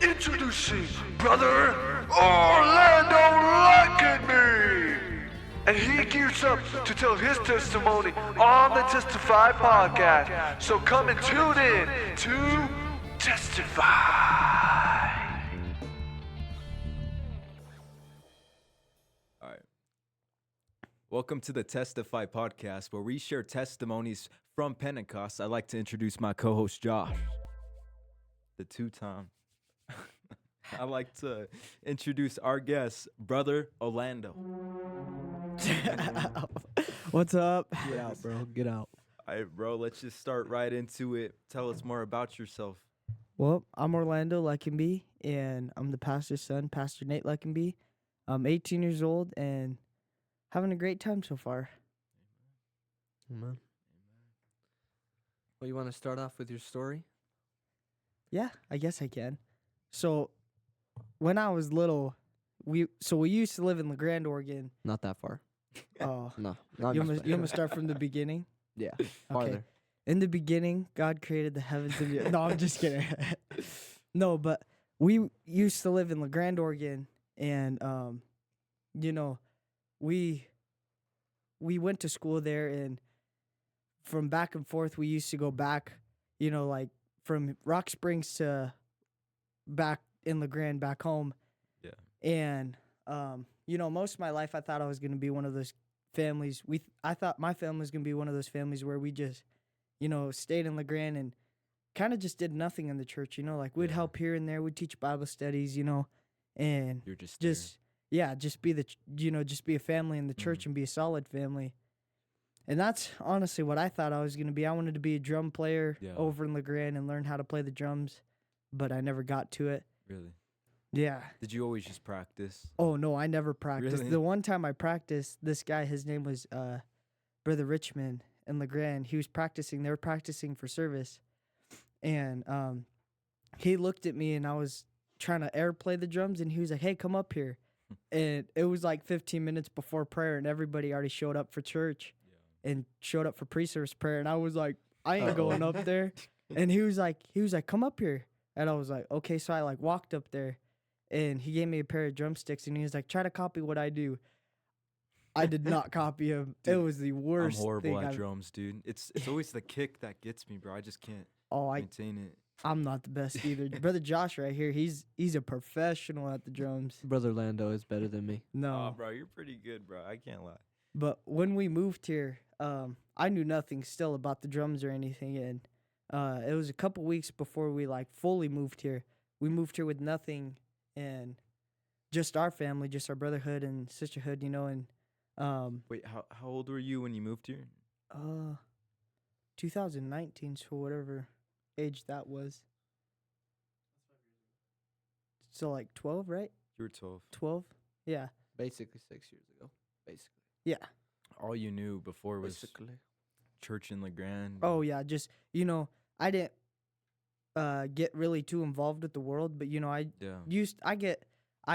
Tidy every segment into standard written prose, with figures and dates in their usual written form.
Introducing Brother Orlando Leckenby! And he gears up to tell his testimony on the Testify podcast. So come and tune in to Testify. All right. Welcome to the Testify podcast, where we share testimonies from Pentecost. I'd like to introduce my co-host Josh, the two-time. I'd like to introduce our guest, Brother Orlando. What's up? Get out, bro. Get out. All right, bro, let's just start right into it. Tell us more about yourself. Well, I'm Orlando Leckenby, and I'm the pastor's son, Pastor Nate Leckenby. I'm 18 years old and having a great time so far. Amen. Well, you want to start off with your story? Yeah, I guess I can. So, when I was little, we used to live in LeGrand, Oregon. Not that far. Oh, No. you want me to start from the beginning? Yeah. Okay. Farther. In the beginning, God created the heavens and the earth. No, I'm just kidding. No, but we used to live in LeGrand, Oregon, and we went to school there, and from back and forth, we used to go back, like from Rock Springs to back in LeGrand, back home. Yeah. And most of my life, I thought I was gonna be one of those families. I thought my family was gonna be one of those families where we just, stayed in LeGrand and kind of just did nothing in the church. Like we'd help here and there, we'd teach Bible studies, and You're just just be just be a family in the church and be a solid family. And that's honestly what I thought I was gonna be. I wanted to be a drum player over in LeGrand and learn how to play the drums, but I never got to it. Really? Yeah. Did you always just practice? Oh no, I never practiced. Really? The one time I practiced, this guy, his name was Brother Richmond in LeGrand. He was practicing. They were practicing for service, and he looked at me, and I was trying to air play the drums, and he was like, "Hey, come up here." And it was like 15 minutes before prayer, and everybody already showed up for church and showed up for pre-service prayer, and I was like, I ain't going up there. And he was like, come up here. And I was like, okay. So I like walked up there, and he gave me a pair of drumsticks, and he was like, try to copy what I do. I did not copy him. Dude, it was the worst I'm horrible thing at drums, dude. It's always the kick that gets me, bro. I just can't maintain it. I'm not the best either. Brother Josh right here, he's a professional at the drums. Brother Lando is better than me. No. Oh, bro, you're pretty good, bro. I can't lie. But when we moved here, I knew nothing still about the drums or anything, and it was a couple weeks before we like fully moved here. We moved here with nothing and just our family, just our brotherhood and sisterhood, and Wait, how old were you when you moved here? 2019, so whatever age that was. So like 12, right? You were 12. 12? Yeah. Basically 6 years ago. Basically. Yeah. All you knew before was church in LeGrand. Oh yeah, just I didn't get really too involved with the world, but I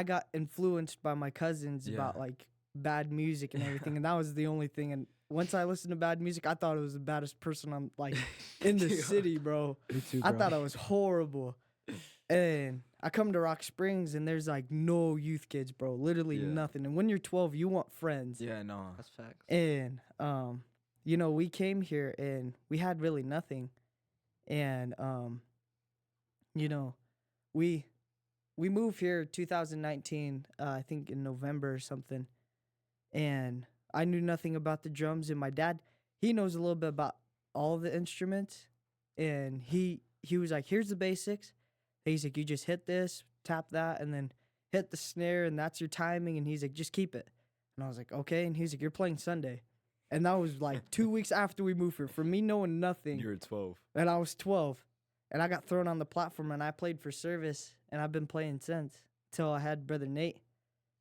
got influenced by my cousins about like bad music and everything, and that was the only thing. And once I listened to bad music, I thought it was the baddest person I'm like in the city, bro. Me too, I bro. thought I was horrible. And I come to Rock Springs, and there's like no youth kids, bro. Literally nothing. And when you're 12, you want friends. Yeah, no. That's facts. And we came here and we had really nothing. And we moved here 2019, I think in November or something. And I knew nothing about the drums, and my dad, he knows a little bit about all the instruments. And he was like, here's the basics. He's like, you just hit this, tap that, and then hit the snare, and that's your timing. And he's like, just keep it. And I was like, okay. And he's like, you're playing Sunday. And that was like 2 weeks after we moved here. For me knowing nothing. You were 12. And I was 12. And I got thrown on the platform, and I played for service, and I've been playing since until I had Brother Nate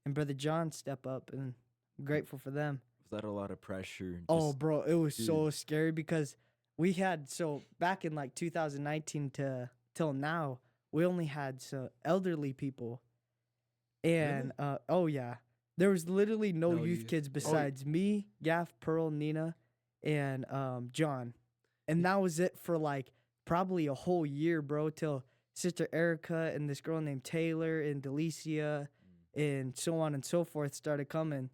and Brother John step up, and I'm grateful for them. Was that a lot of pressure? Oh, bro, it was so scary because we had, back in like 2019 till now, we only had elderly people. And, there was literally no youth kids besides me, Gaff, Pearl, Nina, and John. And that was it for like probably a whole year, bro, till Sister Erica and this girl named Taylor and Delicia and so on and so forth started coming.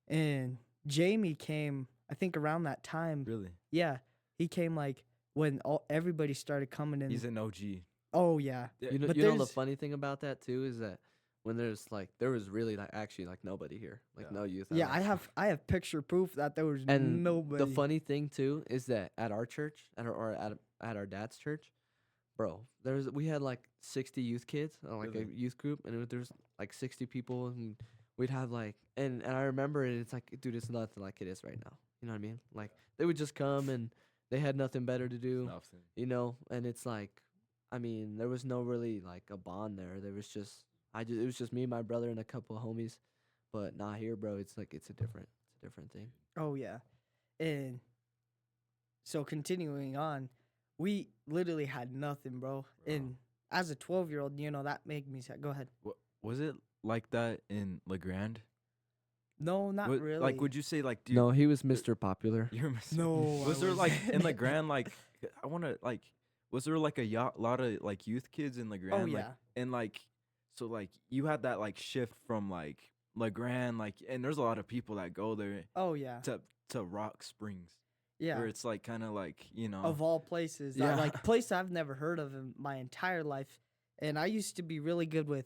And Jamie came, I think, around that time. Really? Yeah, he came like when everybody started coming in. He's an OG. Oh yeah, Yeah, You know, but you know the there's- funny thing about that too is that when there was really like actually like nobody here, like Yeah. no youth. yeah. at all. I have picture proof that there was And nobody. the funny thing too is that at our church, at our dad's church, bro, we had like 60 youth kids, like a Really? youth group, and there's like 60 people, and we'd have like, and I remember it. It's like, dude, it's nothing like it is right now. You know what I mean? Like they would just come and they had nothing better to do, Nothing. you know. And it's like, I mean, there was no really like a bond there. There was just, it was just me, my brother, and a couple of homies. But not here, bro. It's like it's a different thing. Oh yeah, and so continuing on, we literally had nothing, bro. And as a 12-year-old, you know that made me sad. Go ahead. Was it like that in LeGrand? No, not What- really. Like, would you say like, dude? No, he was Mr. Popular. You're No, Was I there was- like in LeGrand like I want to like was there like a lot of like youth kids in LeGrand? Oh Like, yeah. and like so like you had that like shift from like LeGrand like and there's a lot of people that go there Oh yeah. to Rock Springs Yeah. where it's like kind of like Of all places, Yeah. like place I've never heard of in my entire life. And I used to be really good with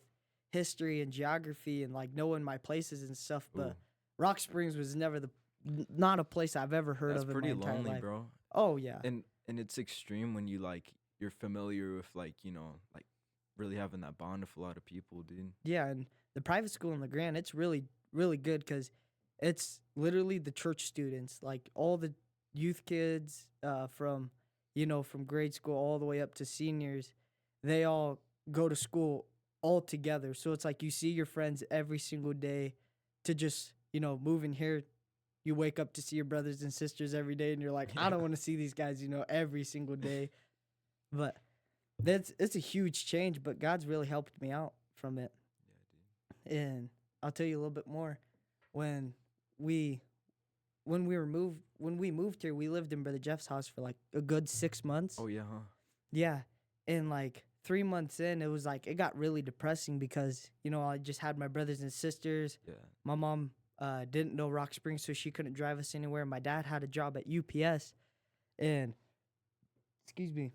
history and geography and like knowing my places and stuff, but Ooh. Rock Springs was never not a place I've ever heard that's of in pretty my entire lonely, life. bro. Oh yeah. And it's extreme when you like you're familiar with like like really having that bond with a lot of people, dude. Yeah, and the private school in LeGrand, it's really, really good because it's literally the church students, like all the youth kids from, from grade school all the way up to seniors, they all go to school all together. So it's like you see your friends every single day to just, move in here. You wake up to see your brothers and sisters every day, and you're like, I don't want to see these guys, every single day. But it's a huge change, but God's really helped me out from it. Yeah, dude. And I'll tell you a little bit more. When we moved here, we lived in Brother Jeff's house for like a good 6 months. Oh yeah, huh? Yeah. And like 3 months in, it was like it got really depressing because, I just had my brothers and sisters. Yeah. My mom didn't know Rock Springs, so she couldn't drive us anywhere. My dad had a job at UPS, and excuse me.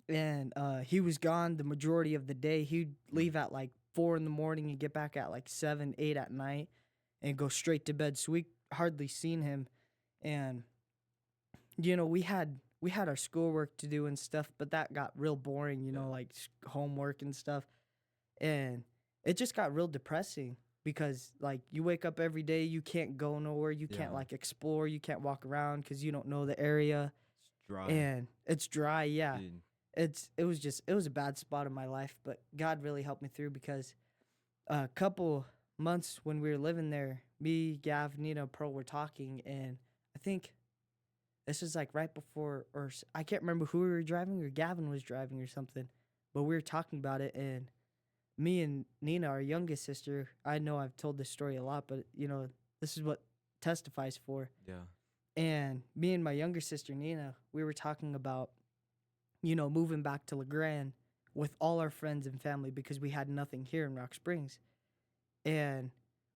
And he was gone the majority of the day. He'd leave at like 4 in the morning and get back at like 7, 8 at night and go straight to bed. So we hardly seen him. And, we had our schoolwork to do and stuff, but that got real boring, like homework and stuff. And it just got real depressing because like you wake up every day, you can't go nowhere. You can't Yeah. like explore. You can't walk around because you don't know the area. It's dry. And it's dry, yeah. Dude. It was a bad spot in my life, but God really helped me through because a couple months when we were living there, me, Gav, Nina, Pearl were talking, and I think this was like right before, or I can't remember who we were driving, or Gavin was driving or something, but we were talking about it, and me and Nina, our youngest sister, I know I've told this story a lot, but this is what Testify's for. Yeah. And me and my younger sister Nina, we were talking about moving back to LeGrand with all our friends and family because we had nothing here in Rock Springs. And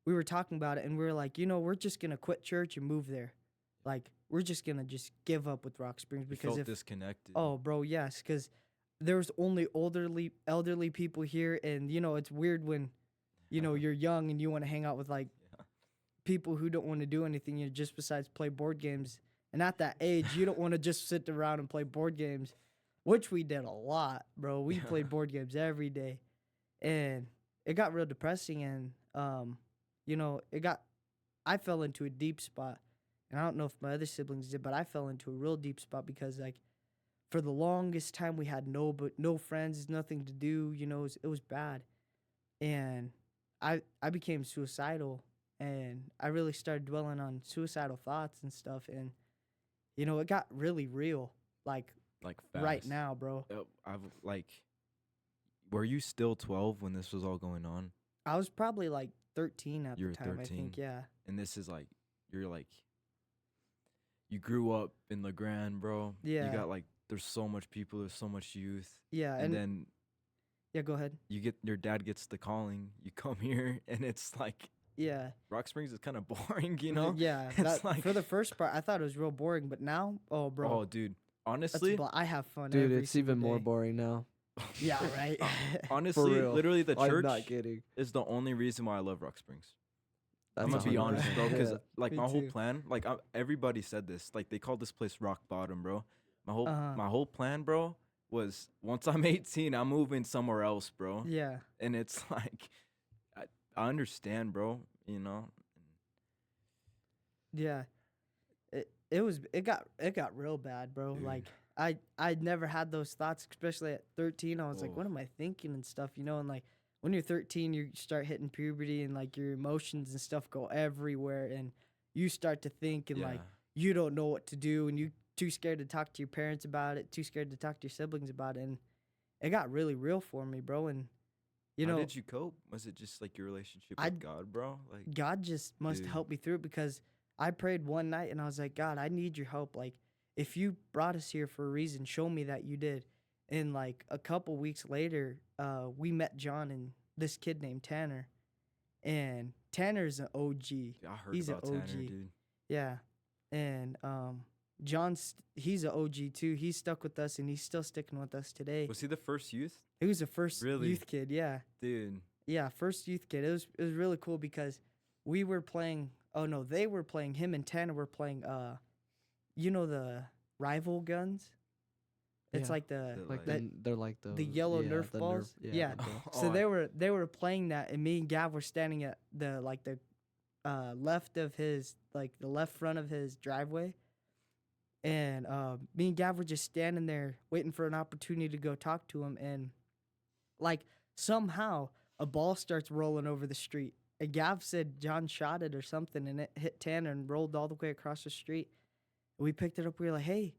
we were talking about it, and we were like, we're just going to quit church and move there. Like, we're just going to just give up with Rock Springs You because felt disconnected. Oh, bro, yes, because there's only elderly people here, and, it's weird when, you're young and you want to hang out with, like, Yeah. people who don't want to do anything, just besides play board games. And at that age, you don't want to just sit around and play board games. Which we did a lot, bro. We played board games every day. And it got real depressing and I fell into a deep spot. And I don't know if my other siblings did, but I fell into a real deep spot because like for the longest time we had no friends, nothing to do, it was bad. And I became suicidal and I really started dwelling on suicidal thoughts and stuff and it got really real. Like right fast. now, bro. I've like were you still 12 when this was all going on? I was probably like 13 at You the were time, 13. I think, yeah. And this is like you grew up in LeGrand, bro. Yeah. You got like there's so much people, there's so much youth, Yeah, and then yeah, go ahead. your dad gets the calling, you come here, and it's like Yeah. Rock Springs is kind of boring, you know? Yeah, It's that like, for the first part I thought it was real boring, but now, oh bro, oh, dude, that's honestly, I have fun Dude, every it's single even more day. boring now. Yeah, right. honestly, real. literally, the I'm church not kidding. is the only reason why I love Rock Springs. I'm That's gonna be 100%. honest, bro, because Yeah. like Me my whole too. plan, like everybody said this, like they called this place rock bottom, bro. Uh-huh. My whole plan, bro, was once I'm 18, I'm moving somewhere else, bro. Yeah, And it's like, I understand, bro. You know, yeah. It got real bad, bro. Dude. Like I'd never had those thoughts, especially at 13. I was like, Oh. what am I thinking and stuff, you know? And like when you're 13, you start hitting puberty and like your emotions and stuff go everywhere, and you start to think and like yeah. you don't know what to do, and you too scared to talk to your parents about it, too scared to talk to your siblings about it, and it got really real for me, bro. And you How know, did you cope? Was it just like your relationship I'd- with God, bro? Like, God just must Dude. help me through it, because I prayed one night and I was like, God, I need your help. Like, if you brought us here for a reason, show me that you did. And like a couple weeks later, we met John and this kid named Tanner. And Tanner's an OG. I heard He's an about Tanner, OG. dude. Yeah. And he's an OG too. He's stuck with us and he's still sticking with us today. Was he the first youth? He was the first Really? youth kid, yeah. Dude. Yeah, first youth kid. It was really cool because we were playing. Oh no, they were playing. Him and Tanner were playing. You know the rival guns. It's Yeah. like the Like They're like the yellow yeah, Nerf the balls. yeah. Yeah. the balls. So Oh, they were playing that, and me and Gav were standing at the left of his, like the left front of his driveway, and me and Gav were just standing there waiting for an opportunity to go talk to him, and like somehow a ball starts rolling over the street. And Gav said John shot it or something, and it hit Tanner and rolled all the way across the street. We picked it up. We were like, "Hey,"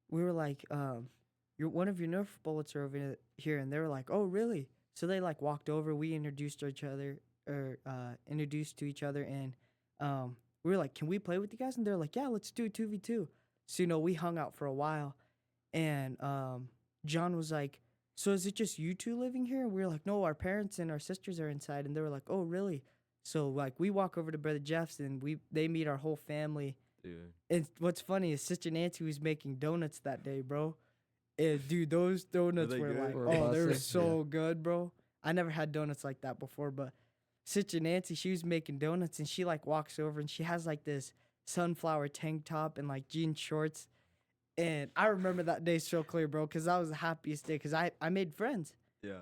we were like, one of your Nerf bullets are over here," and they were like, "Oh, really?" So they like walked over. We introduced to each other, and we were like, "Can we play with you guys?" And they're like, "Yeah, let's do 2v2." So we hung out for a while, and John was like, "So is it just you two living here?" And we were like, "No, our parents and our sisters are inside." And they were like, "Oh, really?" So like we walk over to Brother Jeff's and they meet our whole family. dude. And what's funny is Sister Nancy was making donuts that day, bro. And dude, those donuts they were good? like, Were oh, they were busted? so good, bro. I never had donuts like that before, but Sister Nancy, she was making donuts, and she like walks over and she has like this sunflower tank top and like jean shorts. And I remember that day so clear, bro, because that was the happiest day because I made friends. Yeah.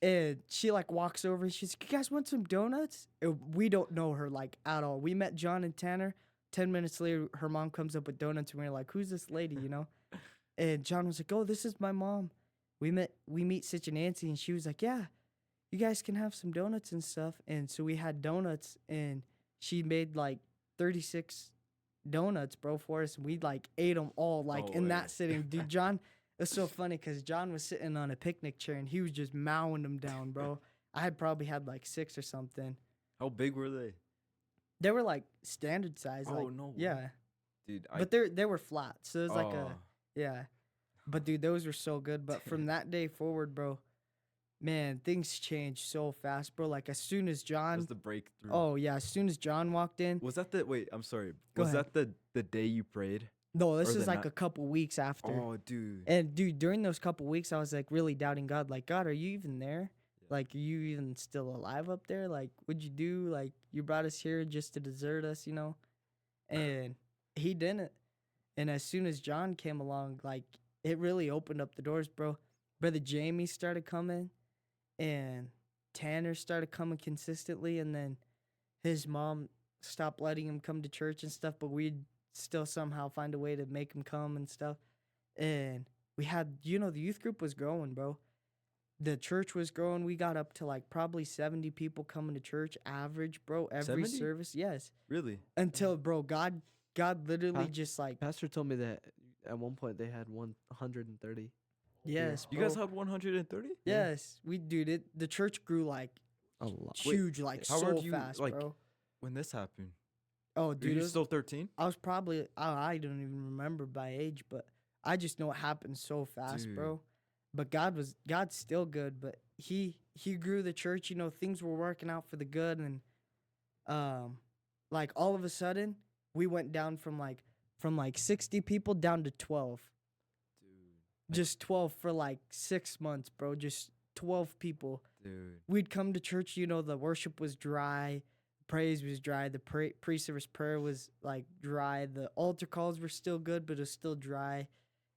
And she like walks over and she's like, "You guys want some donuts?" And we don't know her like at all. We met John and Tanner. 10 minutes later, her mom comes up with donuts, and we're like, "Who's this lady?" And John was like, "Oh, this is my mom." We meet Sister Nancy, and she was like, "Yeah, you guys can have some donuts and stuff." And so we had donuts, and she made like 36 donuts, bro, for us. And we like ate them all like No in way. that sitting. Dude, John, it was so funny because John was sitting on a picnic chair, and he was just mowing them down, bro. I had probably had like 6 or something. How big were they? They were like standard size. Oh, like, no way. yeah. Dude, But they were flat, so it was like oh, yeah. But dude, those were so good. But from that day forward, bro, man, things changed so fast, bro. Like as soon as was John, the breakthrough. oh yeah, as soon as John walked in. Was that wait, I'm sorry. Go Was ahead. that the day you prayed? No, this or is the like ni- a couple weeks after. Oh, dude. And dude, during those couple weeks, I was like really doubting God. Like, God, are you even there? Like, are you even still alive up there? Like, what'd you do? Like, you brought us here just to desert us, And he didn't. And as soon as John came along, like, it really opened up the doors, bro. Brother Jamie started coming, and Tanner started coming consistently, and then his mom stopped letting him come to church and stuff, but we'd still somehow find a way to make him come and stuff. And we had, the youth group was growing, bro. The church was growing. We got up to like probably 70 people coming to church average, bro, every 70? service. Yes. Really? Until, bro, God literally Huh? just like, Pastor told me that at one point they had 130. yes, You bro. guys had 130? Yes, we dude it. The church grew like A lot. Wait, huge, like how so old you, fast, like, bro. When this happened? Oh, Were dude, you it was- still 13? I was probably I don't even remember by age, but I just know it happened so fast, Dude. bro. But God's still good, but he grew the church, you know, things were working out for the good, and like all of a sudden we went down from like 60 people down to 12. Dude. Just 12 for like 6 months, bro. Just 12 people. Dude. We'd come to church, you know, the worship was dry, praise was dry, the pre-service prayer was like dry, the altar calls were still good, but it was still dry.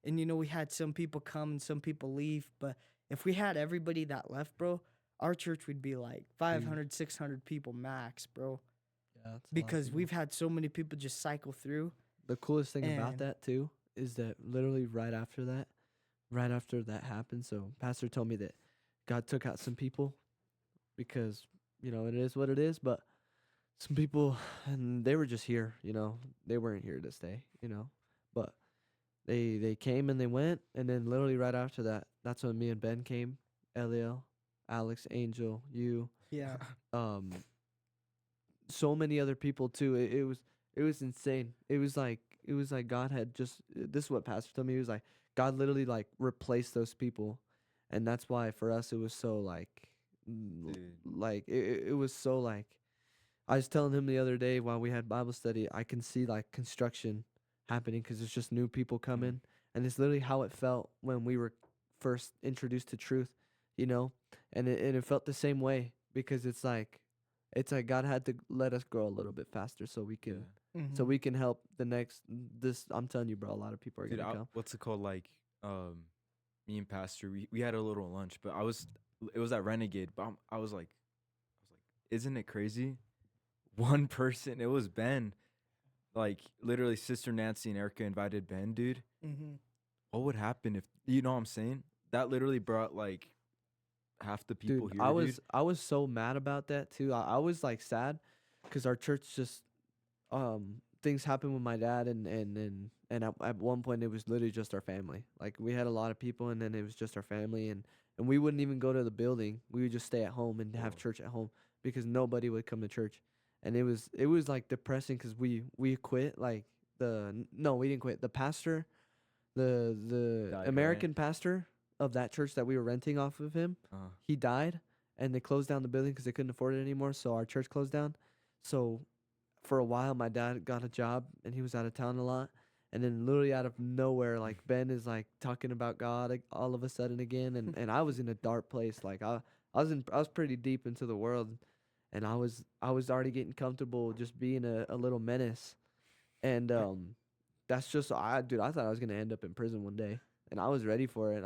And you know, we had some people come and some people leave, but if we had everybody that left, bro, our church would be like 500, 600 people max, bro. Yeah, that's a lot of Because people. we've had so many people just cycle through. The coolest thing about And- that too is that literally right after that happened, so pastor told me that God took out some people because, you know, it is what it is, but some people, and they were just here, you know, they weren't here to stay, you know, but they came and they went, and then literally right after that, that's when me and Ben came, Eliel, Alex, Angel, you, Yeah. so many other people too. It was insane. It was like God had just, this is what pastor told me. He was like, God literally like replaced those people, and that's why for us it was so like Dude. like it was so like, I was telling him the other day while we had Bible study, I can see like construction happening because it's just new people coming, and it's literally how it felt when we were first introduced to truth, you know, and it felt the same way because it's like God had to let us grow a little bit faster so we can so Mhm. we can help the next. This, I'm telling you, bro, a lot of people are Dude, gonna come. what's it called? Like, me and Pastor, we had a little lunch, but it was at Renegade, but I was like, isn't it crazy? One person, it was Ben. Like, literally, Sister Nancy and Erica invited Ben, dude. Mhm. What would happen if, you know what I'm saying? That literally brought, like, half the people Dude, here, dude. I was so mad about that too. I was like sad because our church just things happened with my dad, and at one point it was literally just our family. Like we had a lot of people, and then it was just our family, and we wouldn't even go to the building. We would just stay at home and have Whoa. church at home because nobody would come to church, and it was like depressing because we quit like no, we didn't quit. The pastor, the Died, American pastor of that church that we were renting off of him, he died, and they closed down the building because they couldn't afford it anymore. So our church closed down. So for a while, my dad got a job, and he was out of town a lot. And then literally out of nowhere, like Ben is like talking about God all of a sudden again, and I was in a dark place. Like I was pretty deep into the world, and I was already getting comfortable just being a little menace, and that's just I thought I was gonna end up in prison one day, and I was ready for it.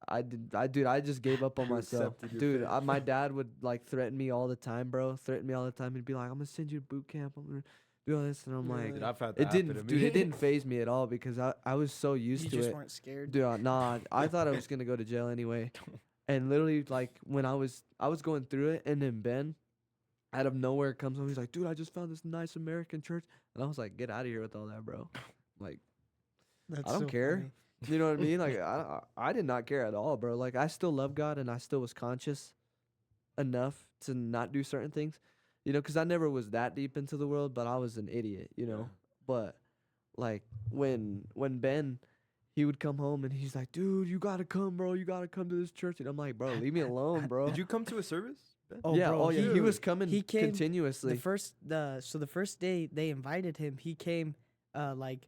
I just gave up on You myself. accepted your Dude, fate. my dad would like threaten me all the time, bro. Threaten me all the time. He'd be like, "I'm gonna send you to boot camp. I'm gonna do all this," and I'm like, Dude, I've had that it happen didn't, to dude. me. It didn't phase me at all because I was so used You to just it. weren't scared. Dude, nah, I thought I was gonna go to jail anyway. And literally, like when I was going through it, and then Ben, out of nowhere, comes home. He's like, "Dude, I just found this nice American church," and I was like, "Get out of here with all that, bro." Like, That's I don't so care. funny. You know what I mean? Like I did not care at all, bro. Like I still love God, and I still was conscious enough to not do certain things, you know, because I never was that deep into the world, but I was an idiot, you know. But like when Ben, he would come home and he's like, "Dude, you gotta come, bro. You gotta come to this church," and I'm like, "Bro, leave me alone, bro." Did you come to a service, Ben? Oh, yeah, bro, oh yeah, he was dude. coming he came continuously. the first day they invited him, he came like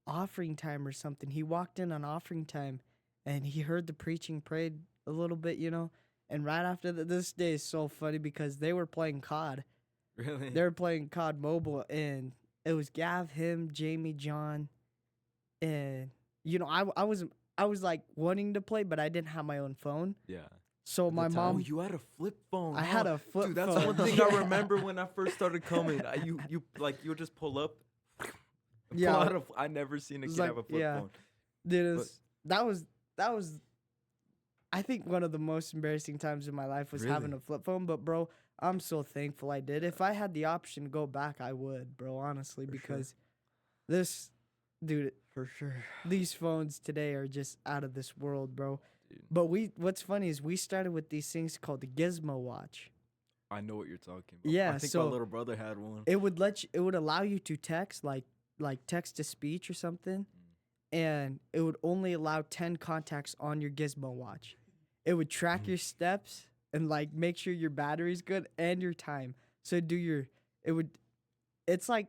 offering time or something. He walked in on offering time, and he heard the preaching, prayed a little bit, you know. And right after this day is so funny because they were playing COD. Really? They were playing COD Mobile, and it was Gav, him, Jamie, John, and you know I was like wanting to play, but I didn't have my own phone. Yeah. So At the my time, mom, You had a flip phone. I had a flip Dude, that's phone. one thing Yeah. I remember when I first started coming. You would just pull up. Yeah. Pull out I never seen a It's kid like- have a flip yeah. phone. Dude, that was I think one of the most embarrassing times in my life was having Really? a flip phone. But bro, I'm so thankful I did. If I had the option to go back, I would, bro. Honestly, For sure. because this, dude, for sure. these phones today are just out of this world, bro. Dude. But what's funny is we started with these things called the Gizmo watch. I know what you're talking about. Yeah, I think so my little brother had one. It would allow you to text like text to speech or something, and it would only allow 10 contacts on your Gizmo watch. It would track your steps and like make sure your battery's good and your time. So it's like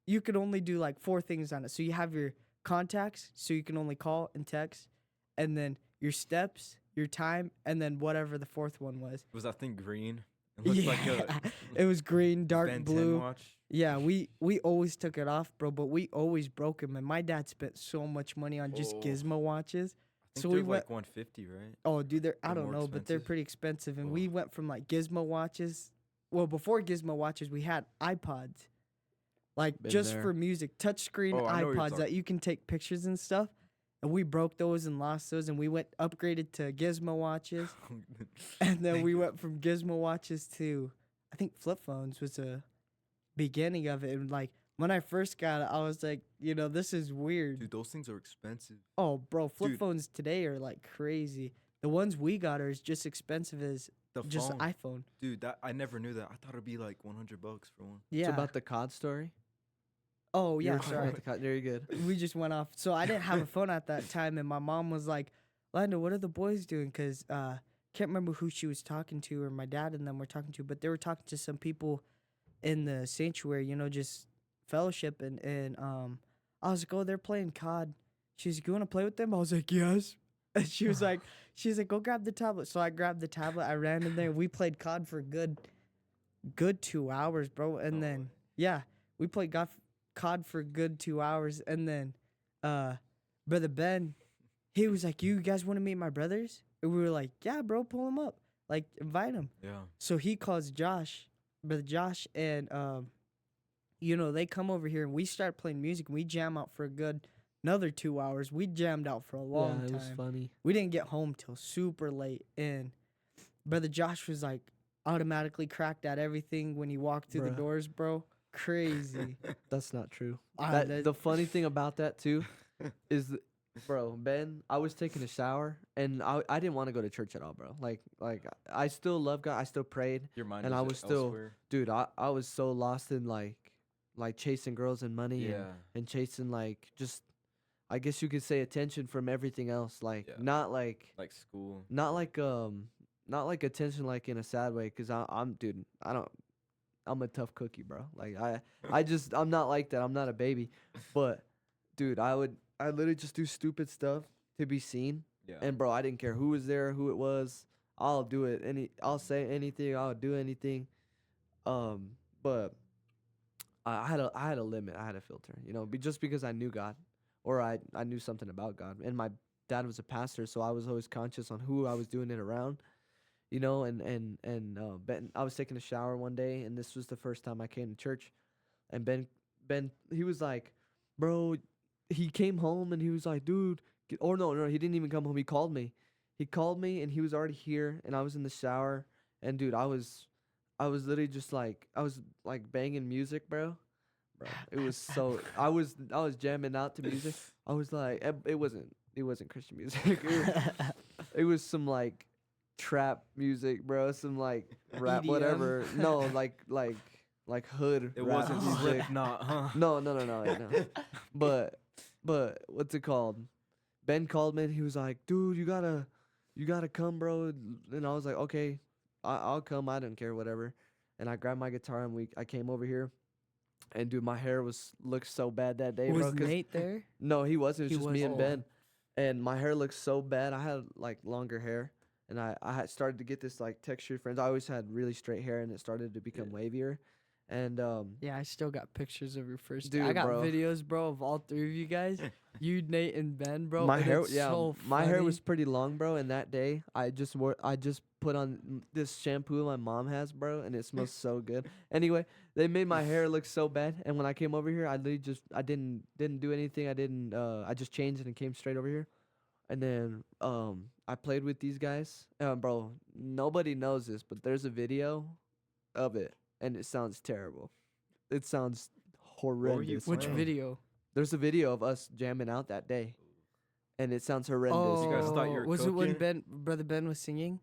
you could only do like 4 things on it. So you have your contacts, so you can only call and text, and then your steps, your time, and then whatever the 4th one was. Was that thing green? It looked like a It was green, dark Ben 10 blue. watch. Yeah, we always took it off, bro, but we always broke them. And my dad spent so much money on just Oh. Gizmo watches. I think So they're we went. like 150, right? Oh, dude, I They're don't more know, but they're expensive? pretty expensive. And Oh. we went from like Gizmo watches. Well, before Gizmo watches, we had iPods, like Been just there. for music, touchscreen Oh, I know what you're iPods that you can take pictures and stuff. And we broke those and lost those, and we upgraded to Gizmo watches. And then we went from Gizmo watches to, I think flip phones was the beginning of it. And like when I first got it, I was like, this is weird. Dude, those things are expensive. Oh, bro, flip Dude. phones today are like crazy. The ones we got are just expensive as The just phone. an iPhone. Dude, I never knew that. I thought it'd be like $100 for one. Yeah. So about the COD story. Oh You yeah, were talking sorry. about the COD. Very good. We just went off. So I didn't have a phone at that time, and my mom was like, "Lando, what are the boys doing?" Because can't remember who she was talking to, or my dad and them were talking to, but they were talking to some people in the sanctuary, just fellowship, and I was like, "Oh, they're playing COD." She's like, "You want to play with them?" I was like, "Yes." And she's like, "Go grab the tablet." So I grabbed the tablet. I ran in there. We played COD for good 2 hours, bro. And then we played COD for good 2 hours, and then brother Ben, he was like, "You guys want to meet my brothers?" And we were like, "Yeah, bro, pull him up, like invite him." Yeah. So he calls brother Josh, and they come over here, and we start playing music, and we jam out for another 2 hours. We jammed out for a long Yeah, it time. was funny. We didn't get home till super late, and brother Josh was like automatically cracked at everything when he walked through the Bruh. doors, bro. Crazy. That's not true. Ah, The funny thing about that too is, bro, Ben, I was taking a shower and I didn't want to go to church at all, bro. Like I still love God. I still prayed. Your mind And was I was still- elsewhere. Dude, I was so lost in like chasing girls and money Yeah. and chasing like just, I guess you could say, attention from everything else. Like Yeah. not like School. not like attention like in a sad way, cuz I'm a tough cookie, bro. Like I'm not like that. I'm not a baby. But dude, I literally just do stupid stuff to be seen. Yeah. And bro, I didn't care who was there, who it was. I'll do it. I'll say anything. I'll do anything. But I had a limit. I had a filter. Just because I knew God, or I knew something about God, and my dad was a pastor, so I was always conscious on who I was doing it around. Ben, I was taking a shower one day, and this was the first time I came to church, and Ben, he was like, bro, he came home and he was like, dude, no, he didn't even come home. He called me, and he was already here, and I was in the shower, and dude, I was literally just like, I was like banging music, bro. It was so, I was jamming out to music. I was like, it wasn't Christian music. It was some like trap music, bro. Some like rap, EDM? whatever. No, like hood. It rap wasn't music. Slipknot, huh? No. But what's it called? Ben called me and he was like, dude, you gotta come, bro. And I was like, okay, I'll come. I don't care, whatever. And I grabbed my guitar and I came over here. And dude, my hair looked so bad that day, bro. Was 'cause- Nate there? No, he wasn't. It He was just me and wasn't. Ben. And my hair looked so bad. I had like longer hair. And I had started to get this like textured fringe. I always had really straight hair and it started to become wavier. And Yeah, I still got pictures of your first. Dude, I got bro. videos, bro, of all 3 of you guys. You, Nate, and Ben, bro. my and hair, it's yeah, so my hair funny. was pretty long, bro. And that day, I just put on this shampoo my mom has, bro, and it smells so good. Anyway, they made my hair look so bad, and when I came over here, I literally I didn't do anything. I just changed it and came straight over here, and then I played with these guys, bro. Nobody knows this, but there's a video of it, and it sounds terrible. It sounds horrendous. Which playing? video? There's a video of us jamming out that day, and it sounds horrendous. Oh, You guys thought you were was it when cooking? brother Ben was singing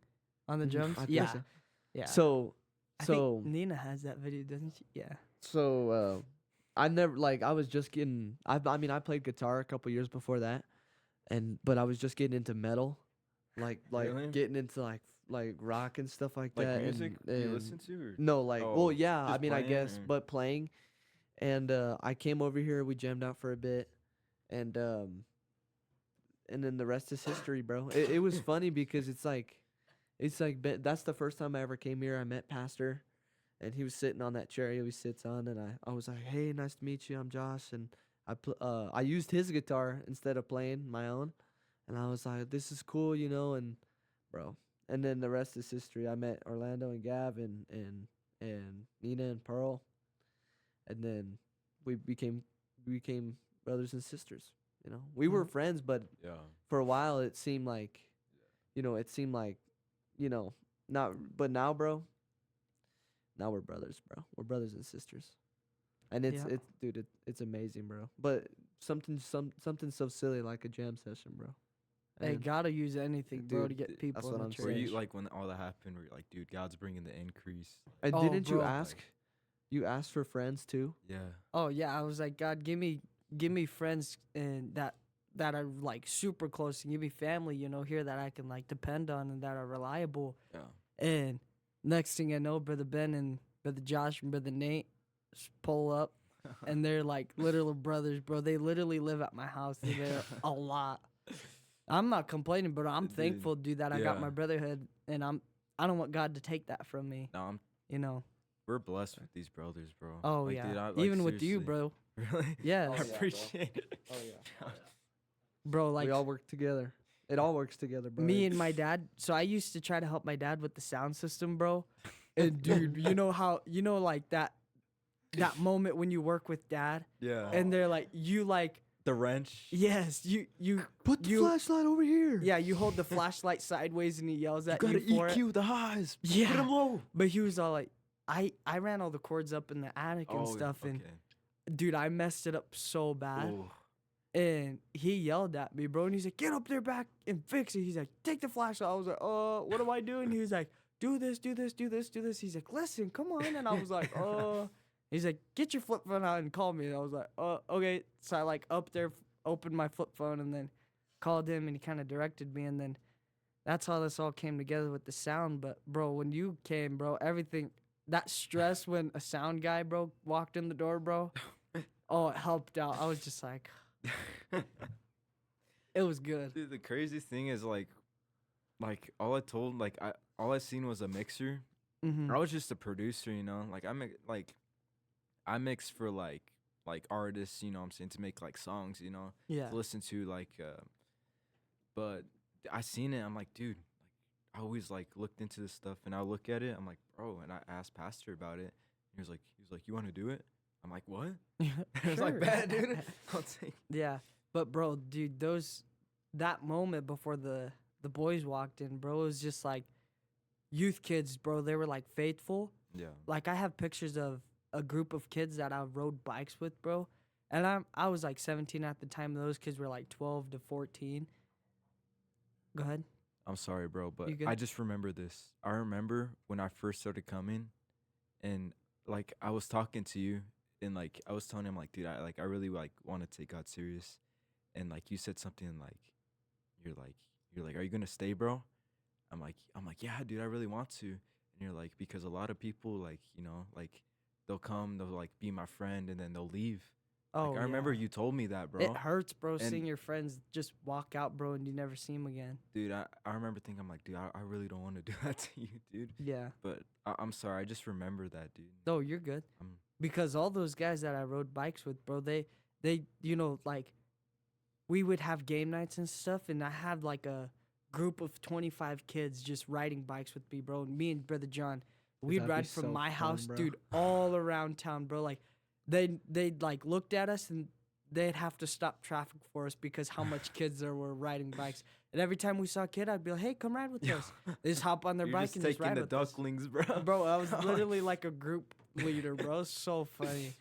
on the Mhm, drums? I think Yeah, so. yeah. So I so think Nina has that video, doesn't she? Yeah. so I never I was just getting. I mean, I played guitar a couple years before that, but I was just getting into metal, Really? getting into rock and stuff like Like that. music and, you and listen to? Or? no, well, Oh, yeah. I just mean, I playing, guess, or- but playing. And I came over here. We jammed out for a bit, and then the rest is history, bro. It was funny because that's the first time I ever came here. I met Pastor, and he was sitting on that chair he always sits on, and I was like, "Hey, nice to meet you. I'm Josh," and I used his guitar instead of playing my own, and I was like, "This is cool, and bro." And then the rest is history. I met Orlando and Gav and Nina and Pearl, and then we became brothers and sisters. We were friends, but Yeah. for a while it seemed like, you know, not. But now, bro, now we're brothers, bro. We're brothers and sisters, and Yeah. it's amazing, bro. But something so silly like a jam session, bro. They And gotta use anything, bro, to Dude, get that's people what in the I'm church. Were you Church. like when all that happened? Were you like, dude, God's bringing the increase? and Oh, didn't you bro. ask? You asked for friends too. Yeah. Oh yeah, I was like, God, give me friends and that are like super close, and give me family, here that I can like depend on and that are reliable. Yeah. And next thing I know, Brother Ben and Brother Josh and Brother Nate pull up, and they're like literal brothers, bro. They literally live at my house. They're there a lot. I'm not complaining, but I'm Dude, thankful, dude, that I got yeah. my brotherhood, and I don't want God to take that from me. No, You know. we're blessed with these brothers, bro. Oh Like, yeah. dude, Even with you, seriously. bro. Really? Yeah. I appreciate it. Oh yeah. Bro, like we all work together. It all works together, bro. me and my dad. So I used to try to help my dad with the sound system, bro. And dude, you know how like that moment when you work with dad, Yeah. and they're like, you like, the wrench. yes, you Put the you- flashlight over here. yeah, you hold the flashlight sideways and he yells You at gotta you for it. EQ the highs. Yeah. Put them low. But he was all like, I ran all the cords up in the attic and stuff, and dude, I messed it up so bad. Ooh. And he yelled at me, bro, and he's like, get up there back and fix it. He's like, take the flashlight. I was like, what am I doing? He was like, do this, do this, do this, do this. He's like, listen, come on. And I was like, he's like, get your flip phone out and call me. And I was like, okay. So I like up there, opened my flip phone, and then called him, and he kind of directed me. And then that's how this all came together with the sound. But bro, when you came, bro, everything, that stress when a sound guy, bro, walked in the door, bro, oh, it helped out. I was just like, it was good. Dude, the craziest thing is like all I told, all I seen was a mixer. Mm-hmm. I was just a producer, Like I mix for like artists, what I'm saying, to make like songs, Yeah. to listen to but I seen it. I'm like, dude, I always like looked into this stuff, and I look at it. I'm like, bro, and I asked Pastor about it. He was like, you want to do it? I'm like, what? Yeah. It was like, Sure. bad, dude. I'll take. Yeah. But bro, dude, that moment before the boys walked in, bro, it was just like youth kids, bro. They were like faithful. Yeah. Like I have pictures of a group of kids that I rode bikes with, bro. And I was like 17 at the time. Those kids were like 12 to 14. Go ahead. I'm sorry, bro, but You good? I just remember this. I remember when I first started coming, and like I was talking to you, and like I was telling him like, dude, I really like want to take God serious, and like you said something like, you're like, are you gonna stay, bro? I'm like, yeah, dude, I really want to. And you're like, because a lot of people like, like they'll come, they'll like be my friend, and then they'll leave. Oh, Like, I remember yeah. you told me that, bro. It hurts, bro, And- seeing your friends just walk out, bro, and you never see them again. Dude, I remember thinking, I'm like, dude, I really don't want to do that to you, dude. Yeah. But I'm sorry, I just remember that, dude. No, you're good. Because all those guys that I rode bikes with, bro, they like we would have game nights and stuff, and I had like a group of 25 kids just riding bikes with me, bro. Me and Brother John, we'd That'd be ride from so my fun, house, bro. dude, all around town, bro. Like they'd like looked at us, and they'd have to stop traffic for us because how much kids there were riding bikes. And every time we saw a kid, I'd be like, hey, come ride with us. They just hop on their You're bike just and just taking ride the with us. ducklings, bro. Bro, I was literally like a group leader, bro. It was so funny.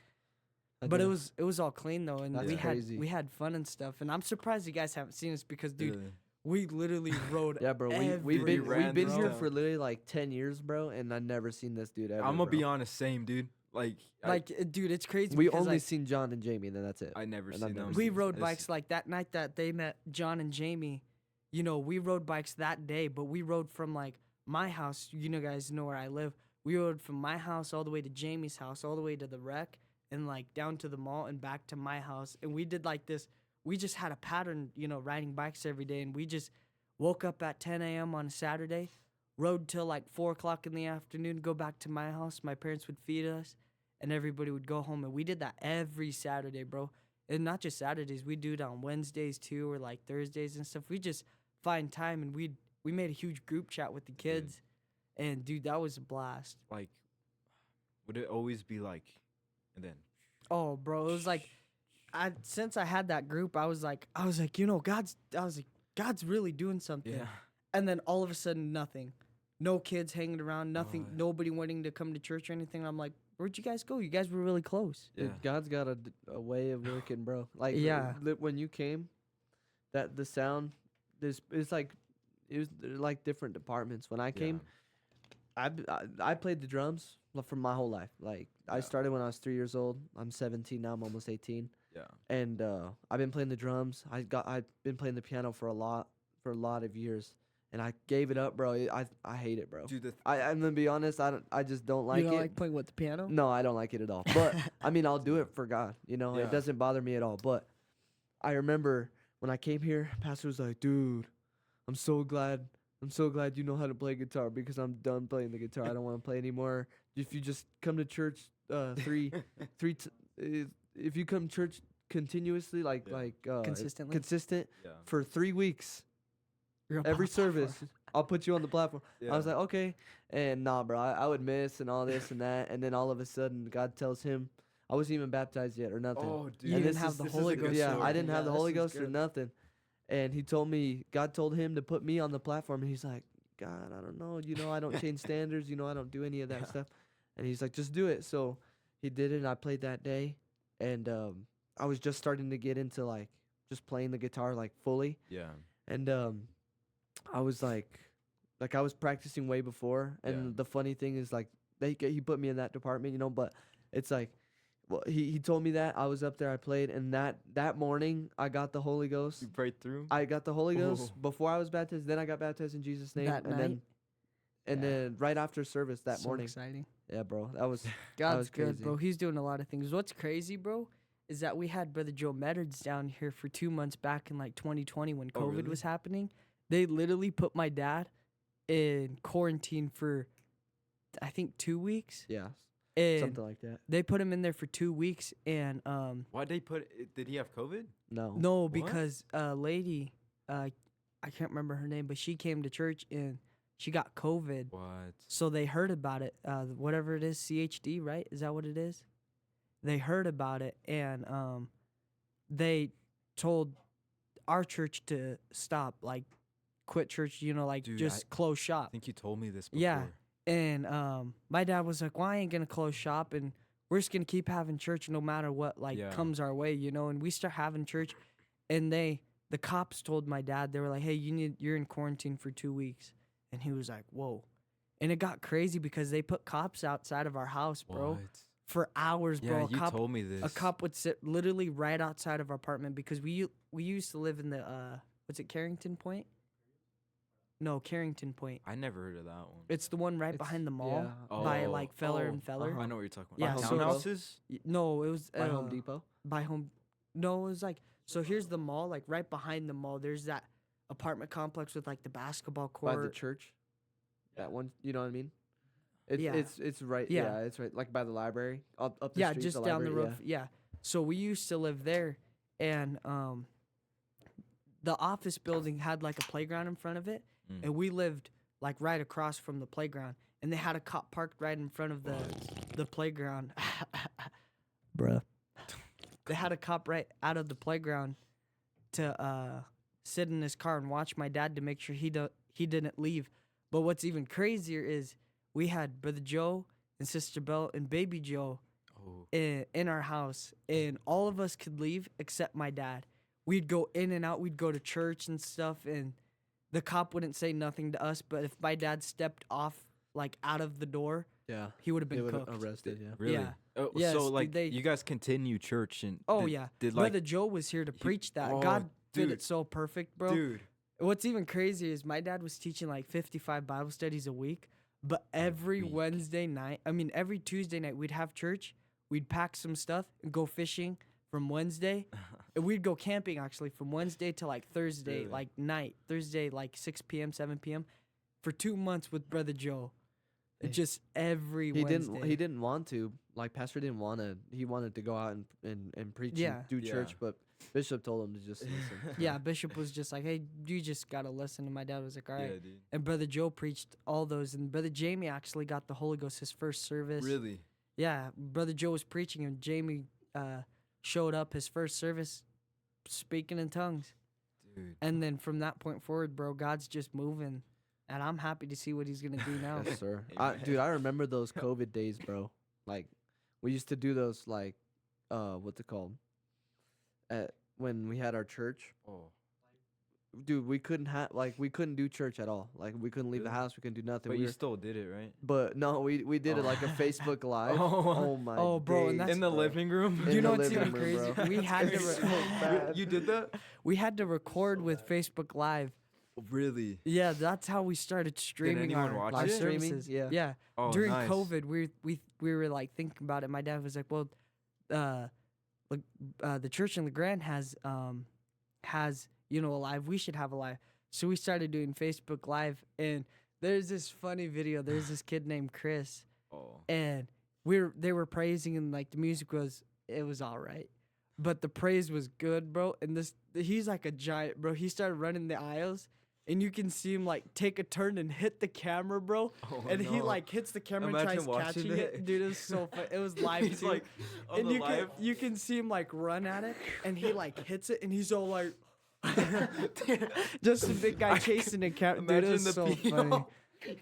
I But know. it was all clean though, and That's crazy. we had fun and stuff. And I'm surprised you guys haven't seen us because, dude, Really. we literally rode. Yeah, bro. We've every- been ran we've been this here town. for literally like 10 years, bro, and I never seen this dude ever. I'm gonna be bro. honest, same, dude. Dude, it's crazy. We because, only like, seen John and Jamie, and then that's it. I never And seen I've never them. we seen rode It's- bikes like that night that they met John and Jamie. You know, we rode bikes that day, but we rode from like my house. You know, guys know where I live. We rode from my house all the way to Jamie's house, all the way to the wreck, and like down to the mall and back to my house. And we did like this. We just had a pattern, you know, riding bikes every day. And we just woke up at 10 a.m. on a Saturday, rode till like 4 o'clock in the afternoon, go back to my house. My parents would feed us, and everybody would go home. And we did that every Saturday, bro. And not just Saturdays, we do it on Wednesdays too, or like Thursdays and stuff. We just find time, and we made a huge group chat with the kids. And dude, that was a blast. Like, would it always be like, and then Oh, bro, it was like, since I had that group, I was like, you know, God's really doing something. yeah, And then all of a sudden, nothing. No kids hanging around, nothing. Oh. Nobody wanting to come to church or anything. I'm like, where'd you guys go? You guys were really close. yeah, God's got a way of working, bro. Like Yeah. when you came, that the sound, they're like different departments. When I came, I played the drums for my whole life. Like I Yeah. started when I was 3 years old. I'm 17 now. I'm almost 18, yeah. and I've been playing the drums. I've been playing the piano for a lot of years, and I gave it up, bro. I hate it, bro. Dude, I'm gonna be honest. I just don't like you don't it. like playing with the piano? No, I don't like it at all. But I mean, I'll do it for God. You know, Yeah. it doesn't bother me at all. But I remember when I came here, Pastor was like, "Dude, I'm so glad you know how to play guitar because I'm done playing the guitar. I don't want to play anymore. If you just come to church, if you come to church continuously, Consistently? consistent yeah. for 3 weeks, You're up every on a platform. service, I'll put you on the platform." Yeah. I was like, okay. And nah, bro, I would miss and all this and that. And then all of a sudden, God tells him, I wasn't even baptized yet or nothing. Oh, dude, You And didn't this have is- the this is Holy a good Ghost. yeah, story. I didn't have the this Holy is Ghost or good. nothing. And he told me, God told him to put me on the platform. And he's like, God, I don't know. You know, I don't change standards. You know, I don't do any of that stuff. And he's like, just do it. So he did it. And I played that day. And I was just starting to get into like just playing the guitar like fully. Yeah. And I was like I was practicing way before. And Yeah. the funny thing is like he put me in that department, you know, but it's like, well, he told me that I was up there, I played, and that morning I got the Holy Ghost. You prayed through. I got the Holy Ghost Oh. before I was baptized. Then I got baptized in Jesus' name, That and night? then Yeah. then right after service that So morning. exciting. Yeah, bro, that was God's was good, crazy. bro. He's doing a lot of things. What's crazy, bro, is that we had Brother Joe Meddards down here for 2 months back in like 2020 when Oh, COVID really? was happening. They literally put my dad in quarantine for, I think, 2 weeks. yeah, And something like that. they put him in there for 2 weeks. And Why'd they put? Did he have COVID? No, no, because a lady, I can't remember her name, but she came to church and she got COVID. What? So they heard about it, whatever it is, CHD, right? Is that what it is? They heard about it, and they told our church to stop, like, quit church, you know, like, Dude, just close I shop. think you told me this before. Yeah. And my dad was like, well, I ain't going to close shop, and we're just going to keep having church no matter what, like, Yeah. comes our way, you know? And we start having church, and the cops told my dad, they were like, hey, you're in quarantine for 2 weeks. And he was like, whoa. And it got crazy because they put cops outside of our house, bro, What? for hours, bro. Yeah, you told me this. A cop would sit literally right outside of our apartment because we used to live in the, what's it, Carrington Point? No, Carrington Point. I never heard of that one. It's the one right It's- behind the mall yeah. by Oh. like Feller Oh, and Feller. I know what you're talking Yeah, about. so- Townhouses. No, it was by Home Depot. by home. No, it was like, so here's the mall, like right behind the mall. There's that apartment complex with like the basketball court. By the church. That one, you know what I mean? Yeah. It's right. Yeah. Yeah. It's right, like by the library, up the Yeah, street. just the down the library, road. Yeah. So we used to live there, and the office building had like a playground in front of it, Mm. and we lived like right across from the playground, and they had a cop parked right in front of the playground. Bruh. They had a cop right out of the playground to sit in his car and watch my dad to make sure he didn't leave. But what's even crazier is we had Brother Joe and Sister Belle and Baby Joe Oh. in our house, and all of us could leave except my dad. We'd go in and out. We'd go to church and stuff, and the cop wouldn't say nothing to us. But if my dad stepped off, like out of the door, Yeah. he would have They been would have cooked. arrested. Yeah. Really? Yeah. Oh, Yes, so dude, like they- you guys continue church and Oh did, yeah, did like Brother Joe was here to preach that. oh, God did dude. it so perfect, bro. dude. What's even crazy is my dad was teaching like 55 Bible studies a week, but every week. every Tuesday night we'd have church, we'd pack some stuff and go fishing from Wednesday. And we'd go camping actually from Wednesday to like Thursday, Really? like night, Thursday like 6 p.m., 7 p.m. for 2 months with Brother Joe. Hey, Just every He Wednesday. he didn't want to. Like pastor didn't want to. He wanted to go out and preach Yeah. and do church, Yeah. but bishop told him to just listen. Yeah, Bishop was just like, hey, you just got to listen. And my dad was like, all right. Yeah, dude. And Brother Joe preached all those. And Brother Jamie actually got the Holy Ghost his first service. Really? Yeah, Brother Joe was preaching and Jamie showed up his first service speaking in tongues. Dude. And then from that point forward, bro, God's just moving. And I'm happy to see what he's going to do now. Yes, sir. Amen. Dude, I remember those COVID days, bro. Like, we used to do those, like, what's it called? When we had our church. Oh. Dude, we couldn't do church at all. Like, we couldn't leave the Really? house. We couldn't do nothing. But we you were, still did it, right? but no, we did it like a Facebook Live. Oh. Oh my. Oh, bro, and days, that's- In the bro. living room? In You know the what's living even room, crazy? bro. We had to It's so bad. You did that? we had to record with Facebook Live. Really? Yeah, that's how we started streaming anyone our, watch our it? Streaming? services. Yeah. Yeah. Oh, During nice. COVID, we were like thinking about it. My dad was like, "Well, the church in LeGrand has a live. We should have a live." So we started doing Facebook Live, and there's this funny video. There's this kid named Chris, Oh. and they were praising, and like the music was all right, but the praise was good, bro. And he's like a giant, bro. He started running the aisles. And you can see him like take a turn and hit the camera, bro. Oh, And he no. like hits the camera Imagine and tries watching catching it. it. Dude, it was so fun. It was live He's too. like on and the you live. you can see him like run at it, and he like hits it, and he's all like, just a big guy chasing the camera. Dude, it Imagine was the so PO. funny.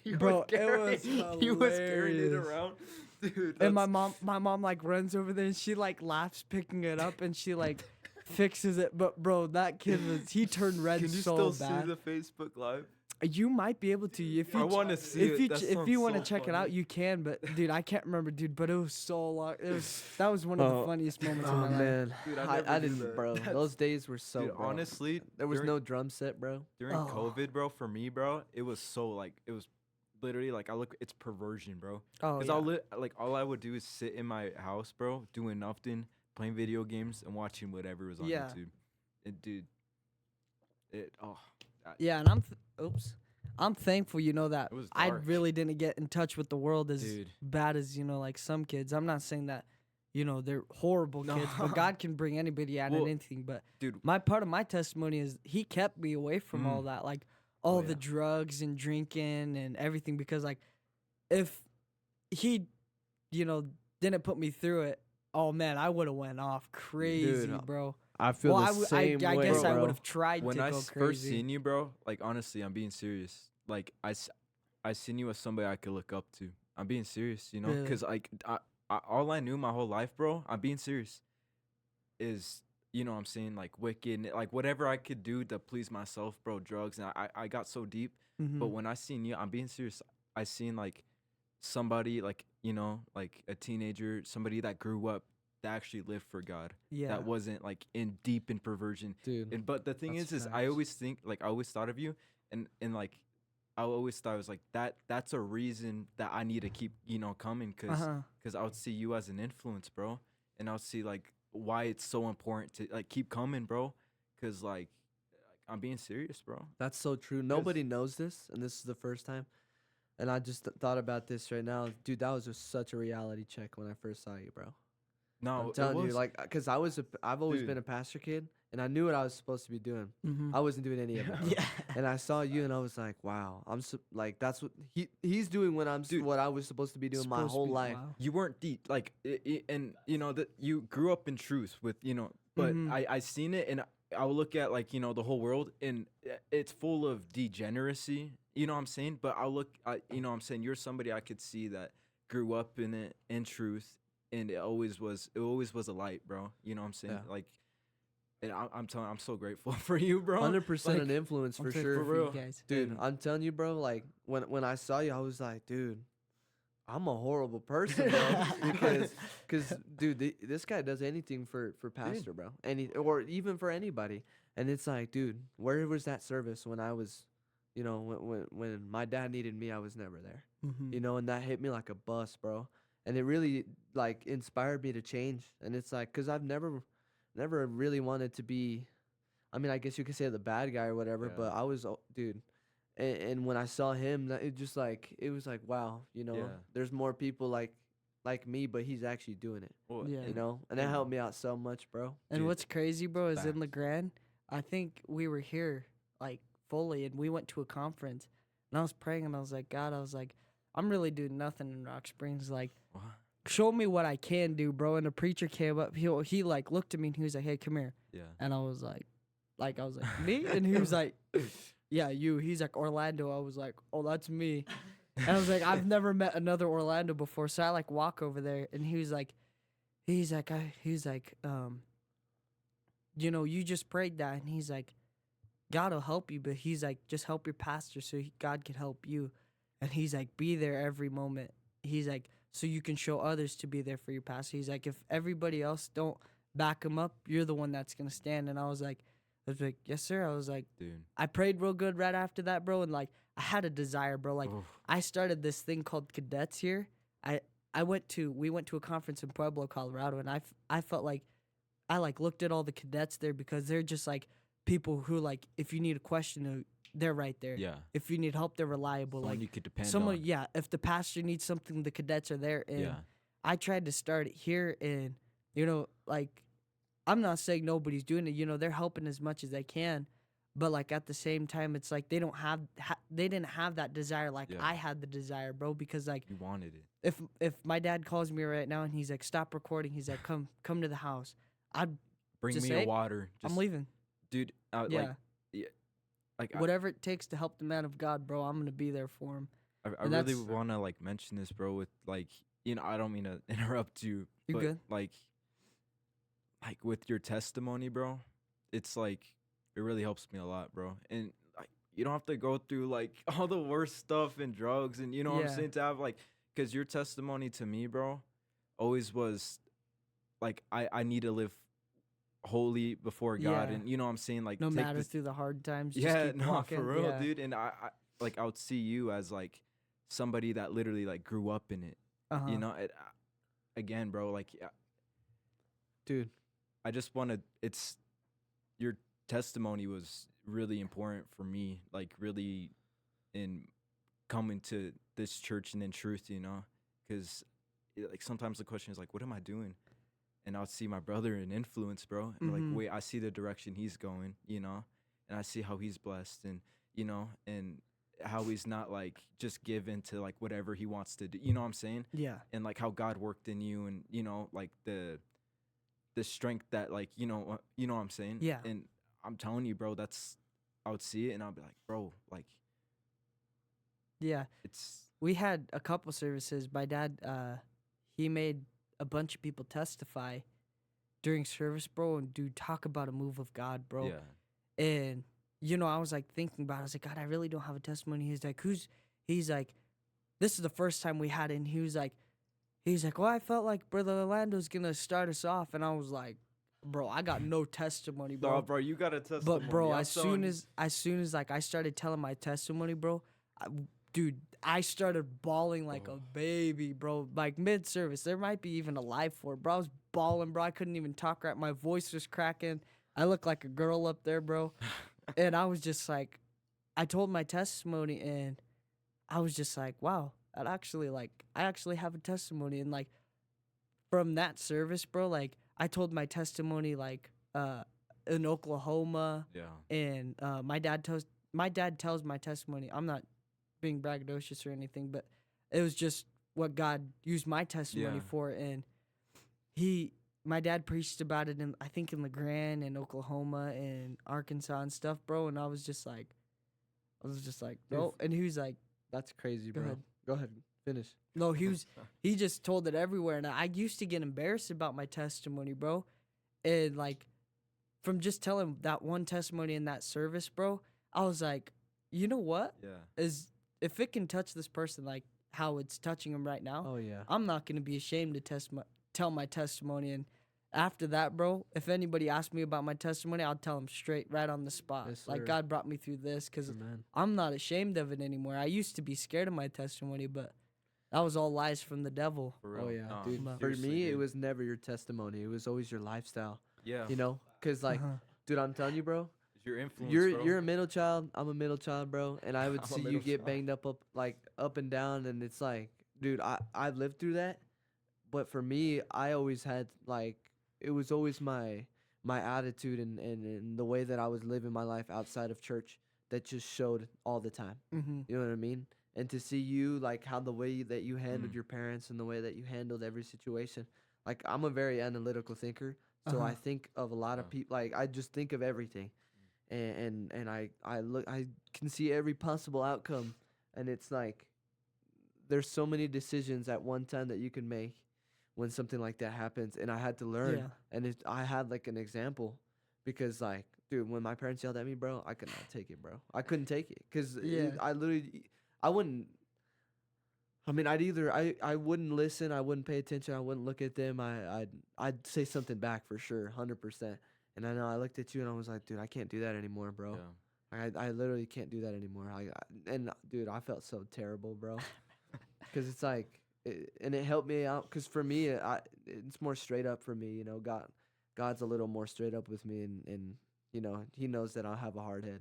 You Bro, were it was you was carrying it hilarious. around. Dude, And my that's- mom like runs over there, and she like laughs picking it up, and she like fixes it. But bro, that kid he turned red Can you so still bad. see the Facebook Live? You might be able to if you I wanna see if it. you That if sounds you want to so check it out, funny. you can. But dude, I can't remember, dude. But it was so long. That was one of the Oh. funniest moments Oh of my life. man, Dude, I I never did didn't, that. bro. Those days were so. Dude, bro. honestly, there was during- no drum set, bro. during Oh. COVID, bro. For me, bro, it was so like it was literally like it's perversion, bro. Oh Because yeah. all I would do is sit in my house, bro, doing nothing, playing video games and watching whatever was on Yeah. YouTube. And dude, Yeah, and I'm thankful, that It was I dark. really didn't get in touch with the world as Dude. bad as like some kids. I'm not saying that they're horrible No. kids, but God can bring anybody out Well, of anything. But dude, my part of my testimony is He kept me away from all that, like all Oh, the yeah. drugs and drinking and everything, because like if He didn't put me through it, oh man, I would have went off crazy, Dude, bro. I feel Well, the I same guess way, I bro. would have tried when to I go first crazy. seen you, bro, like honestly, I'm being serious. Like I seen you as somebody I could look up to. I'm being serious, Really? because like I all I knew my whole life, bro. I'm being serious. Is what I'm saying, like wicked, like whatever I could do to please myself, bro. Drugs, and I got so deep. Mhm. But when I seen you, I'm being serious. I seen like somebody like like a teenager, somebody that grew up that actually lived for God. Yeah. That wasn't like deep in perversion. Dude. And but the thing That's is I facts. always think like I always thought of you and like I always thought it was like that's a reason that I need to keep coming because Uh-huh. I would see you as an influence, bro, and I would see like why it's so important to like keep coming, bro, because like I'm being serious, bro. That's so true. Nobody knows this, and this is the first time. And I just thought about this right now, dude. That was just such a reality check when I first saw you, bro. No, I'm it telling you, was- like, cause I've always Dude. been a pastor kid, and I knew what I was supposed to be doing. Mhm. I wasn't doing any of it. bro. Yeah. And I saw you, and I was like, wow, like that's what he's doing when Dude. what I was supposed to be doing my Supposed to whole be- life. wow. you weren't deep like and that you grew up in truth with but Mhm. I seen it and I would look at like the whole world and it's full of degeneracy, what I'm saying, but I'll look I'm saying you're somebody I could see that grew up in it in truth, and it always was a light, bro, what I'm saying. Yeah. Like, and I'm telling I'm so grateful for you, bro. 100% Like, an influence I'm for thankful sure. for you real. guys. Dude, And- I'm telling you, bro, like when I saw you, I was like, dude, I'm a horrible person, bro. Because dude, this guy does anything for pastor, bro. Or even for anybody. And it's like, dude, where was that service when I was, when my dad needed me, I was never there. Mm-hmm. And that hit me like a bus, bro. And it really like inspired me to change. And it's like, cause I've never really wanted to be. I mean, I guess you could say the bad guy or whatever, Yeah. but I was, dude. And when I saw him, it was like, wow, Yeah. there's more people like me, but he's actually doing it, Well, Yeah. and that helped me out so much, bro. And Dude, what's crazy, bro, is in facts. LeGrand, I think we were here like fully, and we went to a conference, and I was praying, and I was like, God, I was like, I'm really doing nothing in Rock Springs. Like, What? show me what I can do, bro. And the preacher came up. He like looked at me, and he was like, hey, come here. Yeah. And I was like, me? And he was like, yeah, you. He's like, Orlando. I was like, oh, that's me. And I was like, I've never met another Orlando before. So I like walk over there, and he's like, you just prayed that. And he's like, God will help you, but he's like, just help your pastor so God can help you. And he's like, be there every moment. He's like, so you can show others to be there for your pastor. He's like, if everybody else don't back him up, you're the one that's gonna stand. And I was like, yes, sir. I was like, Dude. I prayed real good right after that, bro. And like, I had a desire, bro. Like, Oof. I started this thing called cadets here. We went to a conference in Pueblo, Colorado, and I felt like I like looked at all the cadets there because they're just like people who like, if you need a question, they're right there. Yeah. If you need help, they're reliable. Someone like you could depend someone, on. yeah. If the pastor needs something, the cadets are there. And Yeah. I tried to start it here, and like, I'm not saying nobody's doing it. They're helping as much as they can, but like at the same time, it's like they don't have they didn't have that desire like Yeah. I had the desire, bro. Because like You wanted it. if my dad calls me right now and he's like, stop recording, he's like, come to the house, I'd Bring just me a say, water. I'm leaving. Dude. Yeah, Like whatever it takes to help the man of God, bro. I'm gonna be there for him. I And really that's- want to like mention this, bro. With like, I don't mean to interrupt you. You but good? Like with your testimony, bro. It's like it really helps me a lot, bro. And like you don't have to go through like all the worst stuff and drugs, and you know what I'm Yeah. saying, to have like, because your testimony to me, bro, always was like I need to live holy before God, Yeah. and you know what I'm saying, like No take matter this, through the hard times. Just yeah, keep no, walking. for real, Yeah. dude. And I like I would see you as like somebody that literally like grew up in it. Uh-huh. You know, again, bro, like Dude, I just want to. It's your testimony was really important for me, like really in coming to this church and in truth, because like sometimes the question is like, what am I doing? And I'll see my brother in influence, bro, and Mhm. like, wait, I see the direction he's going, and I see how he's blessed, and and how he's not like just given to like whatever he wants to do. You know what I'm saying? Yeah. And like how God worked in you, and like the strength that like what I'm saying. Yeah. And I'm telling you, bro, I would see it and I'll be like, bro, like Yeah. it's We had a couple services. My dad, he made a bunch of people testify during service, bro. And dude, talk about a move of God, bro. yeah, And I was like thinking about it. I was like, God, I really don't have a testimony. He's like, this is the first time we had it. And he was like, well, I felt like Brother Orlando's gonna start us off. And I was like, bro, I got no testimony, bro. no, bro, you got a testimony. But bro, I'm as telling soon as like I started telling my testimony, bro, I started bawling like a baby, bro. Like mid service, there might be even a live for it, bro. I was bawling, bro. I couldn't even talk right. My voice was cracking. I looked like a girl up there, bro. And I was just like, I told my testimony, and I was just like, wow, I actually have a testimony. And like from that service, bro, like I told my testimony like in Oklahoma, yeah, and my dad tells my testimony. I'm not being braggadocious or anything, but it was just what God used my testimony Yeah. for. And my dad preached about it I think in LeGrand and Oklahoma and Arkansas and stuff, bro. And I was just like, no. And he was like, that's crazy, Go bro. ahead. Go ahead, finish. no, he just told it everywhere. And I used to get embarrassed about my testimony, bro. And like from just telling that one testimony in that service, bro, I was like, you know what? yeah, Is if it can touch this person, like how it's touching him right now. Oh yeah. I'm not gonna be ashamed to tell my testimony. And after that, bro, if anybody asks me about my testimony, I'll tell them straight, right on the spot. Yes, Like sir. God brought me through this, because Amen. I'm not ashamed of it anymore. I used to be scared of my testimony, but that was all lies from the devil. For real. Oh yeah, Nah, dude. For seriously, me, it dude. was never your testimony. It was always your lifestyle. Yeah. You know, cause like, Uh-huh. dude, I'm telling you, bro. It's your influence, You're bro. you're a middle child. I'm a middle child, bro. And I would I'm a see you middle get child. banged up and down, and it's like, dude, I've lived through that. But for me, I always had like, it was always my attitude and the way that I was living my life outside of church that just showed all the time. Mm-hmm. You know what I mean? And to see you, like, how the way that you handled Mm. your parents and the way that you handled every situation. Like, I'm a very analytical thinker, so I Uh-huh. think of a lot of Uh. people. Like, I just think of everything, and I can see every possible outcome, and it's like there's so many decisions at one time that you can make when something like that happens, and I had to learn, Yeah. and I had like an example, because like, dude, when my parents yelled at me, bro, I could not take it, bro. I couldn't take it, cause Yeah. I literally, I wouldn't. I mean, I wouldn't listen, I wouldn't pay attention, I wouldn't look at them. I'd say something back for sure, 100%. And I know I looked at you and I was like, dude, I can't do that anymore, bro. Yeah. I literally can't do that anymore. And dude, I felt so terrible, bro. Because it's like, and it helped me out. Because for me, it's more straight up for me. You know, God's a little more straight up with me, and you know, He knows that I have a hard head,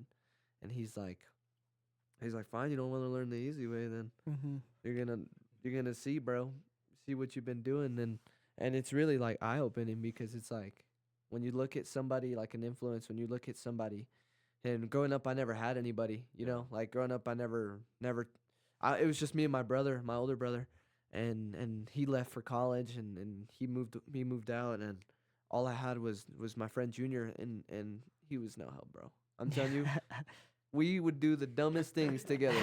and He's like, fine, you don't want to learn the easy way, then Mm-hmm. you're gonna see, bro, see what you've been doing, and it's really like eye opening, because it's like when you look at somebody like an influence, when you look at somebody. And growing up, I never had anybody, you know. Like growing up, I never. It was just me and my brother, my older brother, and he left for college, and he moved out, and all I had was my friend Junior, and he was no help, bro. I'm telling you, we would do the dumbest things together.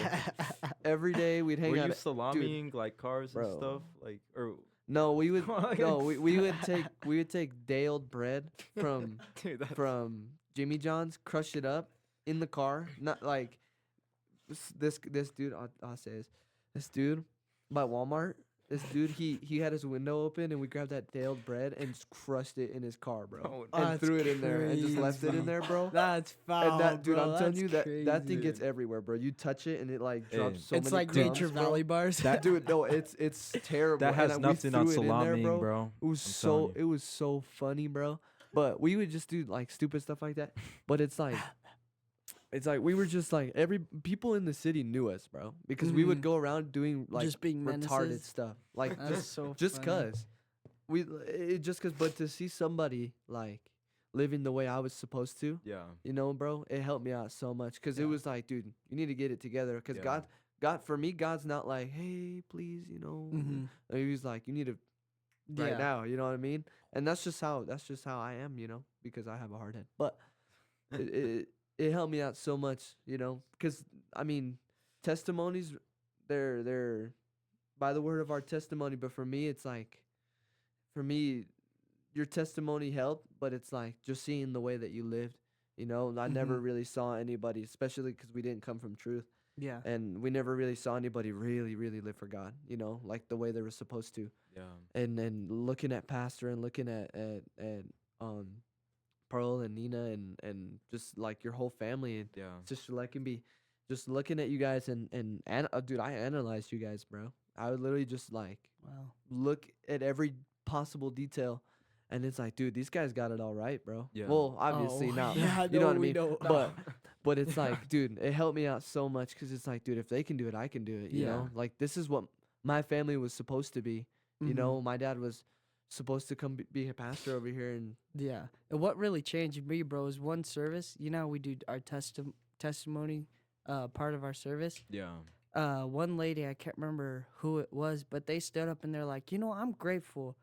Every day we'd hang Were out. you salamiing like cars and Bro. stuff? Like, or No, we would take day-old bread from dude, that's from Jimmy John's, crush it up in the car. Not like this dude. I'll say this dude by Walmart. This dude, he had his window open, and we grabbed that day-old bread and just crushed it in his car, bro, Oh, and that's threw it in there and just left it crazy. in there, bro. That's foul, And that, dude, bro. I'm telling That's you that thing crazy. gets everywhere, bro. You touch it and it like Hey. drops so It's many like crumbs, Nature bro. Valley bars. Dude, no, it's terrible. that has we nothing on threw it in there, salamiing, bro. It was I'm telling you. it was so funny, bro. But we would just do like stupid stuff like that. But it's like we were just like people in the city knew us, bro, because we would Mhm. go around doing like Just being retarded menaces. stuff, like That's so just funny. cause but to see somebody like living the way I was supposed to, Yeah. you know, bro, it helped me out so much, because it Yeah. was like, dude, you need to get it together, because Yeah. God, for me, God's not like, hey, please, you know. Mhm. He's like, you need to right Yeah. now, you know what I mean? And that's just how I am, you know, because I have a hard head. But it helped me out so much, you know, because I mean, testimonies, they're by the word of our testimony. But for me, it's like, your testimony helped, but it's like just seeing the way that you lived. You know, I never Mhm. really saw anybody, especially because we didn't come from truth, Yeah. and we never really saw anybody really, really live for God. You know, like the way they were supposed to. Yeah. And looking at Pastor and looking at Pearl and Nina and just like your whole family and Yeah. Sister Leckenby, just looking at you guys and dude, I analyzed you guys, bro. I would literally just like Wow. look at every possible detail, and it's like, dude, these guys got it all right, bro. Yeah. Well, obviously Oh, not. yeah, You know no, what I we mean? don't. But it's like, dude, it helped me out so much, because it's like, dude, if they can do it, I can do it. You Yeah. know, like this is what my family was supposed to be. You Mhm. know, my dad was supposed to come be a pastor over here, and Yeah. And what really changed me, bro, is one service. You know how we do our testimony part of our service? Yeah. One lady, I can't remember who it was, but they stood up and they're like, you know, I'm grateful.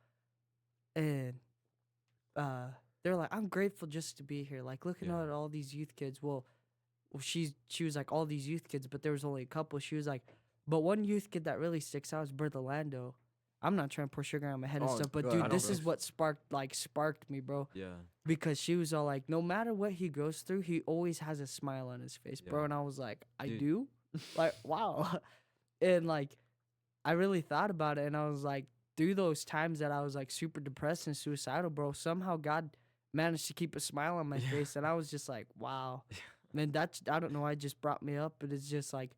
And they're like, I'm grateful just to be here. Like looking Yeah. at all these youth kids. Well, she was like all these youth kids, but there was only a couple. She was like, but one youth kid that really sticks out is Brother Lando. I'm not trying to pour sugar on my head and Oh, stuff, but God, I dude, know, this bro. is what sparked me, bro. Yeah. Because she was all like, no matter what he goes through, he always has a smile on his face, bro. Yeah. And I was like, I Dude. do? Like, wow. And like, I really thought about it, and I was like, through those times that I was like super depressed and suicidal, bro, somehow God managed to keep a smile on my face, and I was just like, wow, man, that's, I don't know, why it just brought me up, but it's just like,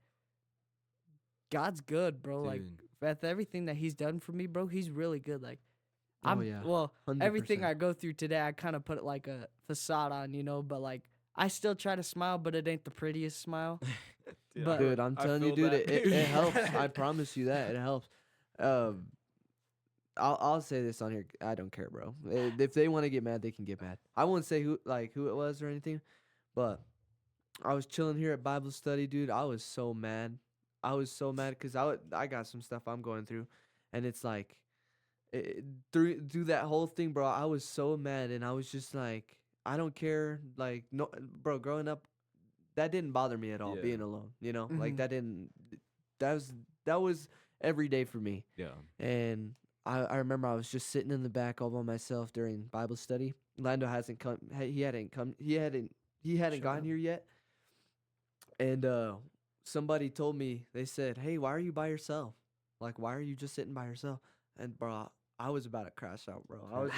God's good, bro. Like, Dude. with everything that He's done for me, bro, He's really good. Like, Oh, yeah. well, 100%. everything I go through today, I kind of put like a facade on, you know, but like, I still try to smile, but it ain't the prettiest smile. But- Dude, I'm telling you, dude, it helps. I promise you that it helps. I'll say this on here. I don't care, bro. If they want to get mad, they can get mad. I won't say who it was or anything, but I was chilling here at Bible study, dude. I was so mad. I was so mad because I got some stuff I'm going through, and it's like through that whole thing, bro. I was so mad, and I was just like, I don't care. Like, no, bro. Growing up, that didn't bother me at all. Yeah. Being alone, you know, like Mhm. that didn't. That was every day for me. Yeah. And I remember I was just sitting in the back all by myself during Bible study. Lando hasn't come. He hadn't Shut gotten up. here yet. And somebody told me, they said, "Hey, why are you by yourself? Like, why are you just sitting by yourself?" And bro, I was about to crash out, bro. I was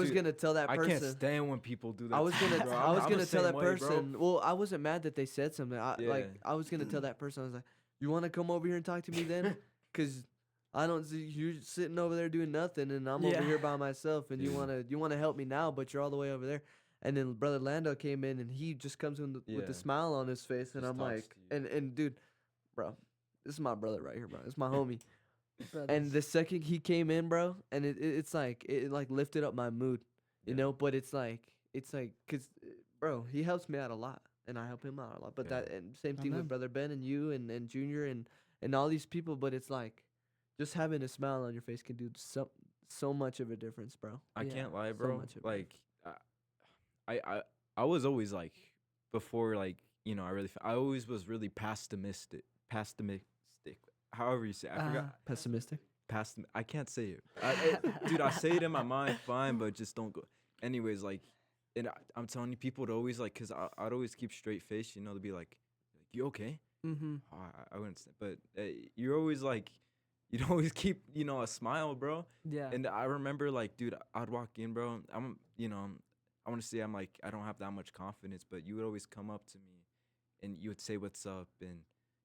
dude, gonna tell that I person. can't stand when people do that. I was to me, gonna bro. I was I'm gonna the tell same that way, bro. person. Well, I wasn't mad that they said something. Yeah. I was gonna tell that person. I was like, "You want to come over here and talk to me then?" Cause I don't see you sitting over there doing nothing, and I'm over Yeah. here by myself, and Dude. you wanna help me now, but you're all the way over there. And then Brother Lando came in, and he just comes in with Yeah. the smile on his face, and Just I'm talks like, to you. and dude, bro, this is my brother right here, bro. It's my homie. And Brothers. the second he came in, bro, and it's like it like lifted up my mood, you Yeah. know. But it's like cause, bro, he helps me out a lot, and I help him out a lot. But Yeah. that and same thing Amen. with Brother Ben and you and Junior and all these people. But it's like just having a smile on your face can do so much of a difference, bro. I Yeah, can't lie, so bro. much of it. Like, I was always like, before, like, you know, I always was really pessimistic. However you say it. I forgot. Pessimistic. I can't say it. Dude, I say it in my mind, fine, but just don't go. Anyways, like, and I'm telling you, people would always, like, because I'd always keep straight face, you know, to be like, you okay? Mm-hmm. I wouldn't say, but you're always like, you'd always keep, you know, a smile, bro. Yeah. And I remember, like, dude, I'd walk in, bro. I want to say I'm like, I don't have that much confidence, but you would always come up to me and you would say what's up, and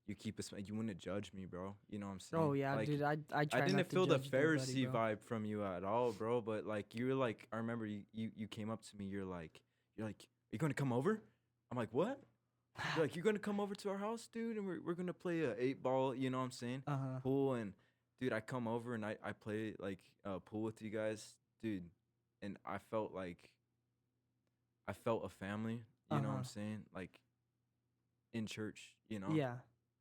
you keep a smile. You wouldn't judge me, bro. You know what I'm saying? Oh yeah, Like, dude. I try I not didn't to feel the judge nobody, Pharisee bro. vibe from you at all, bro. But like, you were like, I remember you came up to me. You're like, are you gonna come over? I'm like, what? You're like, you're gonna come over to our house, dude, and we're gonna play a 8-ball. You know what I'm saying? Uh-huh. Pool. And dude, I come over and I play like pool with you guys, dude, and I felt a family. You know what I'm Uh-huh. saying? Like in church, you know. Yeah.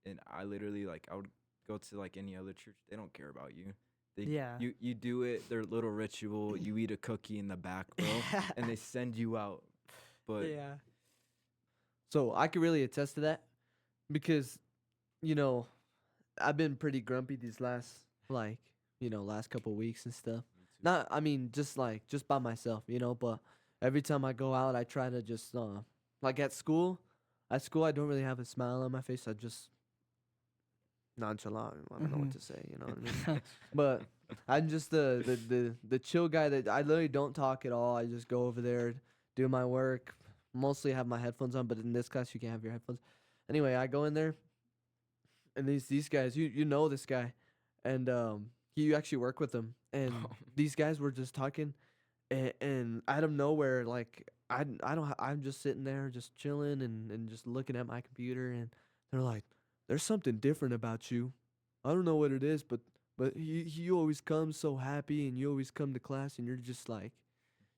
And I literally, like, I would go to like any other church. They don't care about you. Yeah. You do it, their little ritual. You eat a cookie in the back, bro, and they send you out. But Yeah. So I could really attest to that because, you know, I've been pretty grumpy these last last couple weeks and stuff. Not, I mean, just by myself, you know. But every time I go out, I try to just like at school. At school, I don't really have a smile on my face. I just nonchalant. I don't know what to say. You know what I mean? But I'm just the chill guy that I literally don't talk at all. I just go over there, do my work. Mostly have my headphones on, but in this class you can't have your headphones. Anyway, I go in there, and these guys, you know this guy, and you actually work with him, and these guys were just talking, and out of nowhere, like I'm just sitting there just chilling and just looking at my computer, and they're like, "There's something different about you. I don't know what it is, but you always come so happy, and you always come to class, and you're just like."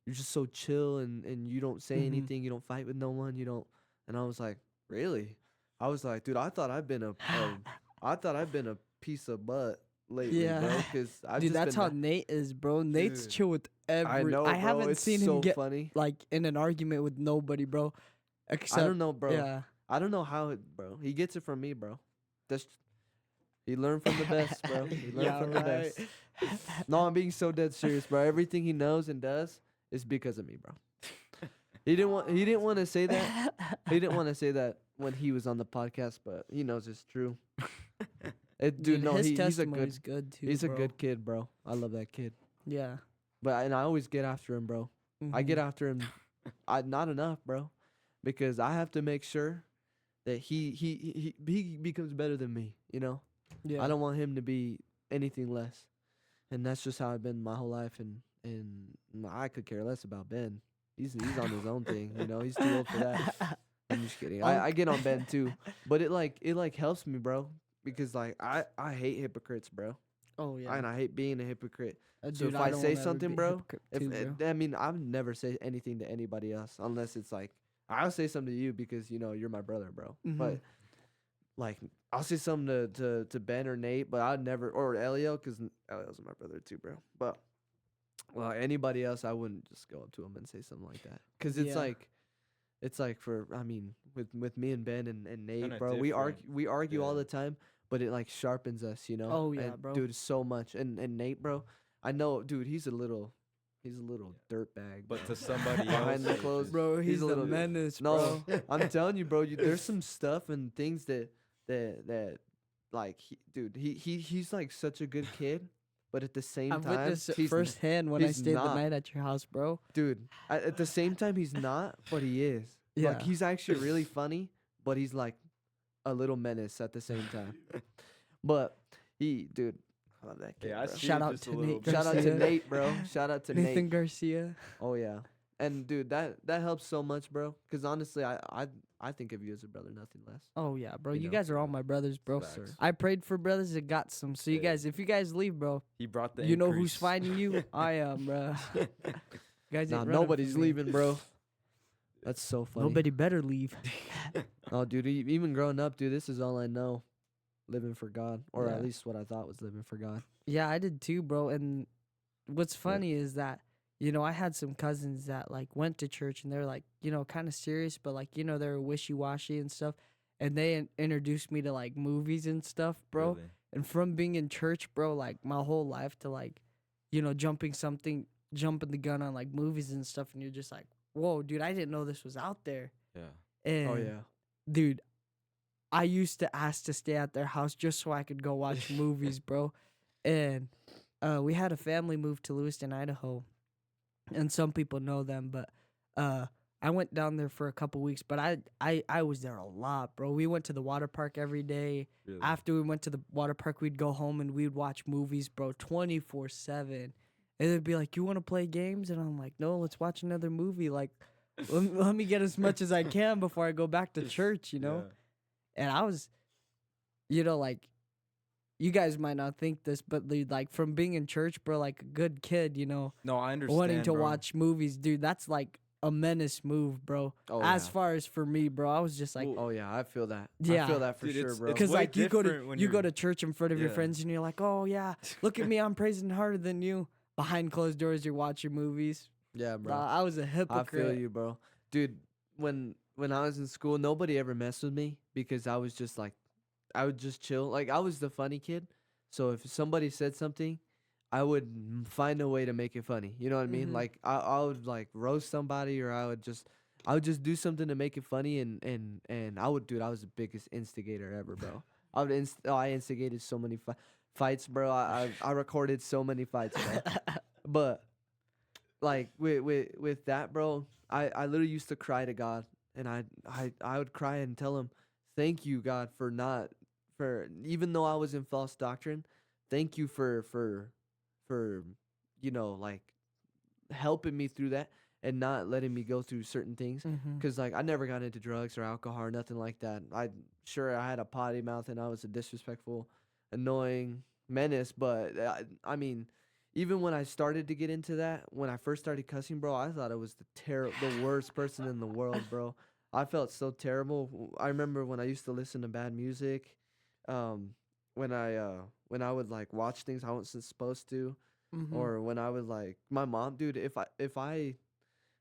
You're just so chill and you don't say Mhm. anything. You don't fight with no one. You don't. And I was like, really? I was like, dude, I thought I've been a piece of butt lately, bro. Yeah. Because I've Dude, just that's been how Nate is, bro. Nate's Dude. chill with every. I know, bro. haven't It's seen so him get funny. like in an argument with nobody, bro. Except I don't know, bro. Yeah. I don't know how, bro. He gets it from me, bro. That's he learned from the best, bro. He learned Yeah, from the best. No, I'm being so dead serious, bro. Everything he knows and does is because of me, bro. He didn't want to say that. He didn't want to say that when he was on the podcast, but he knows it's true. Dude, no, his he's a testimony's good. good too. He's a bro. good kid, bro. I love that kid. Yeah. And I always get after him, bro. I get Mhm. after him. Not enough, bro, because I have to make sure that he becomes better than me. You know, Yeah. I don't want him to be anything less, and that's just how I've been my whole life. And I could care less about Ben. He's on his own thing. You know, he's too old for that. I'm just kidding. I get on Ben too, but it helps me, bro, because like I hate hypocrites, bro. Oh yeah. And I hate being a hypocrite. So Dude, if I don't say wanna ever something, be a bro, hypocrite if too, bro. I mean, I would never say anything to anybody else unless it's like I'll say something to you because you know you're my brother, bro. But Mhm. like I'll say something to Ben or Nate, but I'd never or Elio because Elio's my brother too, bro. But well, anybody else, I wouldn't just go up to him and say something like that because Yeah. it's like for I mean with me and Ben and Nate, Kinda bro, different. we argue all Yeah. the time, but it like sharpens us, you know. Oh, yeah, and, bro. dude, so much. And Nate, bro, I know, dude, he's a little dirtbag. But to somebody Behind else, the it's clothes, just- Bro, he's a the little- menace, no, bro. I'm telling you, bro, there's some stuff and things that like he's like such a good kid, but at the same I've time, witnessed it he's firsthand when I he's stayed the not. night at your house, bro. dude. At the same time, he's not, but he is. Yeah. Like he's actually really funny, but he's like a little menace at the same time. But dude, I love that kid. Yeah, I bro. see Shout it out just a to little Nate bit. Shout out to Garcia. Nate, bro. Shout out to Nathan Nate. Garcia. Oh yeah, and dude, that helps so much, bro. Because honestly, I think of you as a brother, nothing less. Oh yeah, bro. You You know, guys are all my brothers, bro. Facts. Sir. I prayed for brothers and got some. So you Yeah. guys, if you guys leave, bro, He brought the you know who's increase. finding you? I am, bro. Guys, Nah, ain't running nobody's from me. leaving, bro. That's so funny. Nobody better leave. Oh, dude, even growing up, dude, this is all I know. Living for God, or Yeah. at least what I thought was living for God. Yeah, I did too, bro. And what's funny is that, you know, I had some cousins that like went to church and they're like, you know, kind of serious, but like, you know, they're wishy washy and stuff. And they introduced me to like movies and stuff, bro. Really. And from being in church, bro, like my whole life to like, you know, jumping the gun on like movies and stuff. And you're just like, whoa, dude, I didn't know this was out there. Yeah. And Oh yeah. dude, I used to ask to stay at their house just so I could go watch movies, bro. And we had a family move to Lewiston, Idaho, and some people know them, but I went down there for a couple weeks, but I was there a lot, bro. We went to the water park every day. Really. After we went to the water park, we'd go home and we'd watch movies, bro, 24/7. And they'd be like, "You want to play games?" And I'm like, "No, let's watch another movie. Like, let me get as much as I can before I go back to church, you know." And I was, you know, like, you guys might not think this, but like from being in church, bro, like a good kid, you know, No, I understand. wanting to bro. watch movies, dude, that's like a menace move, bro. Oh, As yeah. far as for me, bro, I was just like, Well, Oh yeah, I feel that. Yeah. I feel that for Dude, sure, it's- bro. it's because way like you go different when to you're- church in front of your Yeah. friends and you're like, oh yeah, look at me, I'm praising harder than you. Behind closed doors, you're watching movies. Yeah, bro. I was a I hypocrite. feel you, bro. Dude, when I was in school, nobody ever messed with me because I was just like, I would just chill. Like I was the funny kid, so if somebody said something, I would find a way to make it funny. You know what I mean? Mhm. Like I would like roast somebody, or I would just do something to make it funny, and I would, dude, I was the biggest instigator ever, bro. I instigated so many fights, bro. I recorded so many fights, bro. But like with that, bro, I literally used to cry to God, and I would cry and tell him, thank you, God, for even though I was in false doctrine, thank you for you know, like helping me through that and not letting me go through certain things. Mhm. Cause like I never got into drugs or alcohol or nothing like that. I had a potty mouth and I was a disrespectful, annoying menace. But I mean, even when I started to get into that, when I first started cussing, bro, I thought I was the worst person in the world, bro. I felt so terrible. I remember when I used to listen to bad music, when I would like watch things I wasn't supposed to, Mhm. or when I would like my mom, dude. If I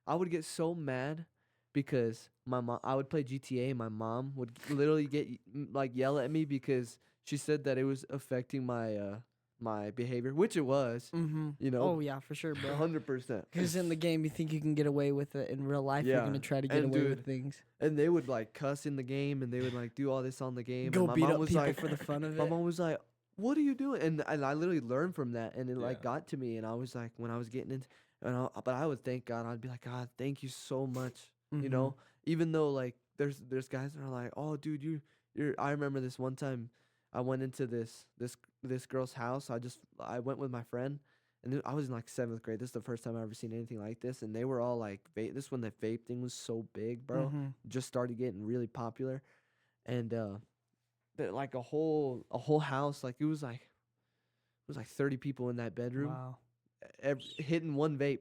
would get so mad because I would play GTA. My mom would literally like yell at me because she said that it was affecting my behavior, which it was. Mhm. You know, Oh yeah, for sure, bro. 100%. Because in the game, you think you can get away with it. In real life, you're Yeah, gonna try to get and away dude, with things. And they would like cuss in the game, and they would like do all this on the game. Go and my beat mom up was people like, for the fun of my it. mom was like, what are you doing? And I literally learned from that, and it like Yeah. got to me, and I was like, when I was getting into, but I would thank God. I'd be like, God, thank you so much. You Mhm. know, even though like there's guys that are like, oh, dude, you're. I remember this one time, I went into this girl's house. I went with my friend, and I was in like 7th grade. This is the first time I ever seen anything like this, and they were all like, this when the vape thing was so big, bro. Mhm. Just started getting really popular, and like a whole house, like it was like 30 people in that bedroom, Wow. hitting one vape,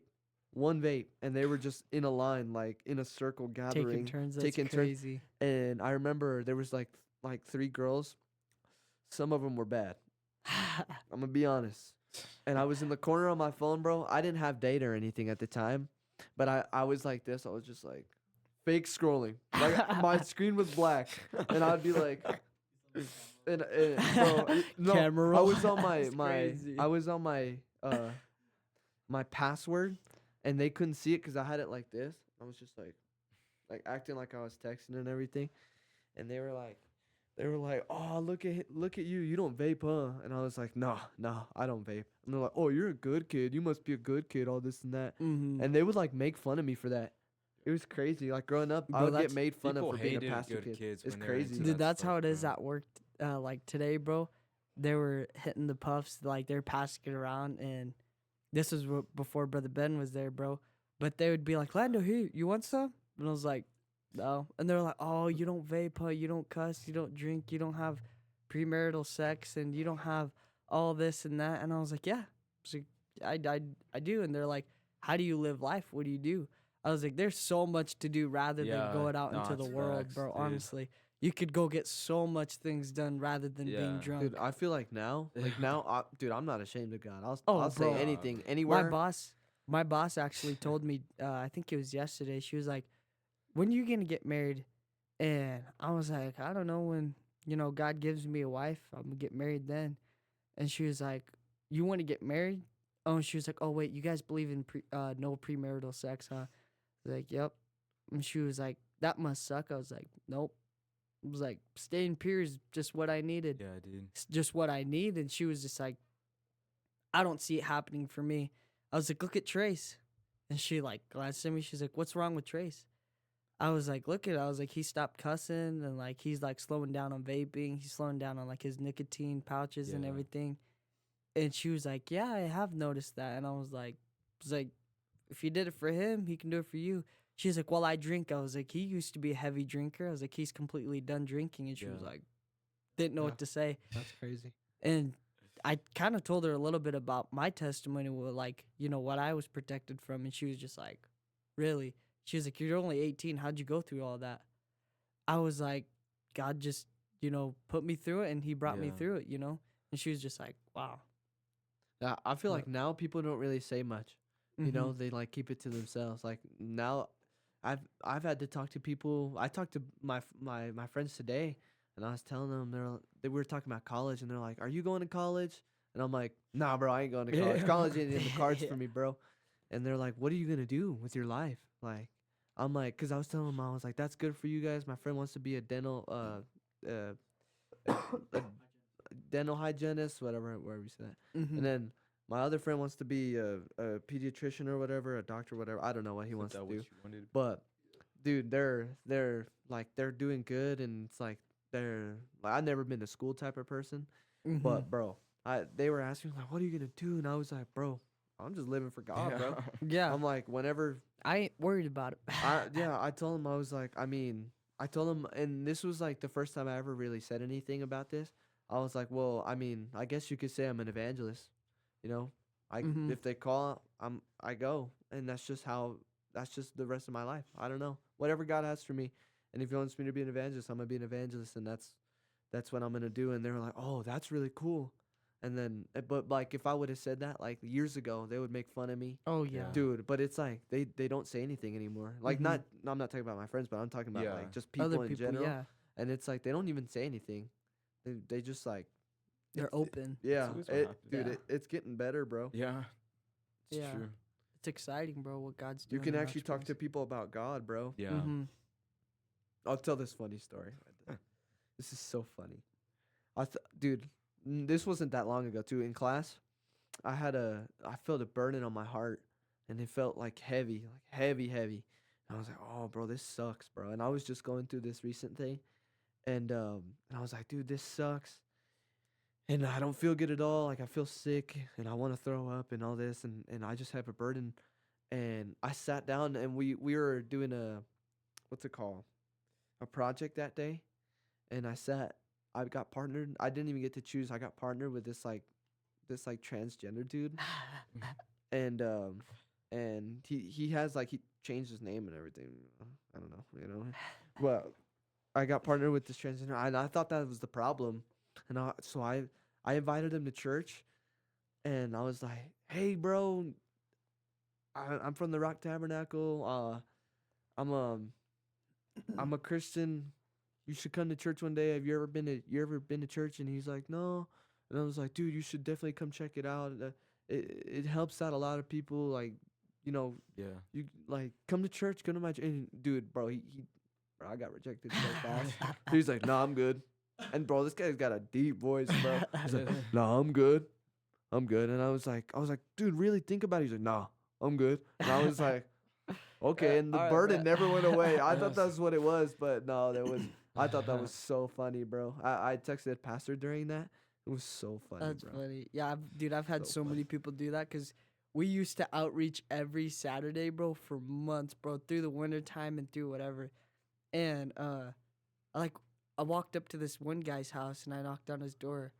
and they were just in a line, like in a circle, gathering, Taking turns. That's taking turns. crazy. And I remember there was like 3 girls. Some of them were bad. I'm gonna be honest. And I was in the corner on my phone, bro. I didn't have data or anything at the time, but I was like this. I was just like fake scrolling. Like my screen was black, and I'd be like, and bro, no, Camera I roll. was on That's crazy. my password, and they couldn't see it because I had it like this. I was just like acting like I was texting and everything, and they were like, oh, look at you, you don't vape, huh? And I was like, no, I don't vape. And they're like, oh, you're a good kid, you must be a good kid, all this and that. Mhm. And they would like make fun of me for that. It was crazy. Like growing up, I Bro, would get that's- made fun of People for being a hated pastor good kid. kids It's when they were into crazy. Dude, that that's how stuff, it is bro. at work. Like today, bro, they were hitting the puffs, like they're passing it around, and this was before Brother Ben was there, bro. But they would be like, Lando, here, you want some? And I was like, no. And they're like, oh, you don't vape, huh? You don't cuss, you don't drink, you don't have premarital sex, and you don't have all this and that. And I was like, yeah. So I do. And they're like, how do you live life? What do you do? I was like, there's so much to do rather Yeah, than going out nah, into the it's world, facts, bro. dude. Honestly, you could go get so much things done rather than being Yeah. drunk. Dude, I feel like now, dude, I'm not ashamed of God. Oh, I'll say bro. anything, my anywhere. boss actually told me, I think it was yesterday. She was like, when you gonna get married? And I was like, I don't know, when God gives me a wife, I'm gonna get married then. And she was like, you want to get married? Oh, and she was like, oh wait, you guys believe in no premarital sex, huh? I was like, yep. And she was like, that must suck. I was like, nope. I was like, staying pure is just what I needed. Yeah, dude. It's just what I need. And she was just like, I don't see it happening for me. I was like, look at Trace. And she like glanced at me. She's like, what's wrong with Trace? I was like, look at it. I was like, he stopped cussing, and like he's like slowing down on vaping. He's slowing down on like his nicotine pouches and Yeah. everything. And she was like, yeah, I have noticed that. And I was like, if you did it for him, he can do it for you. She's like, well, I drink. I was like, he used to be a heavy drinker. I was like, he's completely done drinking. And she was Yeah. like, didn't know Yeah. what to say. That's crazy. And I kind of told her a little bit about my testimony, with like, what I was protected from. And she was just like, really? She was like, you're only 18. How'd you go through all that? I was like, God just, put me through it, and he brought me Yeah. through it, And she was just like, wow. Yeah, I feel Yeah. like now people don't really say much. You know, they like keep it to themselves. Like now, I've had to talk to people. I talked to my friends today, and I was telling them we were talking about college, and they're like, "Are you going to college?" And I'm like, "Nah, bro, I ain't going to college. Yeah. College ain't in the cards Yeah. for me, bro." And they're like, "What are you gonna do with your life?" Like, I'm like, cause I was telling them, I was like, "That's good for you guys." My friend wants to be a dental a dental hygienist, wherever you say that. Mhm. And then my other friend wants to be a pediatrician or whatever, a doctor, whatever. I don't know what he wants to do. But dude, they're like they're doing good, and it's like they're like, I've never been a school type of person, Mhm. but bro, they were asking like, what are you gonna do? And I was like, bro, I'm just living for God, bro. Yeah, I'm like, whenever I ain't worried about it. I told him, I was like, I told him, and this was like the first time I ever really said anything about this. I was like, well, I mean, I guess you could say I'm an evangelist, you know. Mhm. If they call, I go, and that's just the rest of my life. I don't know, whatever God has for me, and if He wants me to be an evangelist, I'm gonna be an evangelist, and that's what I'm gonna do. And they were like, oh, that's really cool. And then, but like, if I would have said that like years ago, they would make fun of me. Oh yeah. Dude, but it's like they don't say anything anymore. Like Mhm. I'm not talking about my friends, but I'm talking about Yeah. like just people Other in people, general. yeah, And it's like they don't even say anything. They just like they're it's- open. yeah, always what happens. dude, Yeah. it's getting better, bro. Yeah. It's Yeah. true. It's exciting, bro. What God's You doing. can in actually our talk to space. people about God, bro. Yeah. Mhm. I'll tell this funny story. This is so funny. Dude, this wasn't that long ago too. In class, I felt a burden on my heart, and it felt like heavy, heavy. And I was like, oh, bro, this sucks, bro. And I was just going through this recent thing, and I was like, dude, this sucks. And I don't feel good at all. Like I feel sick, and I want to throw up, and all this, and I just have a burden. And I sat down, and we were doing what's it called, a project that day, and I got partnered. I didn't even get to choose. I got partnered with this transgender dude, and he has like he changed his name and everything. I don't know. But I got partnered with this transgender, and I thought that was the problem, and so I invited him to church, and I was like, hey, bro, I'm from the Rock Tabernacle. I'm a Christian. You should come to church one day. Have you ever been to church? And he's like, no. And I was like, dude, you should definitely come check it out. It helps out a lot of people. Like, you like come to church, come to my church. And dude, bro, bro, I got rejected so fast. He's like, no, I'm good. And bro, this guy's got a deep voice, bro. He's like, no, I'm good. And I was like, dude, really think about it. He's like, no, I'm good. And I was like, okay. And the burden never went away. I thought that's what it was, but no, I thought that was so funny, bro. I texted Pastor during that. It was so funny, That's bro. funny. Yeah, I've had so many people do that because we used to outreach every Saturday, bro, for months, bro, through the winter time and through whatever. And I walked up to this one guy's house and I knocked on his door.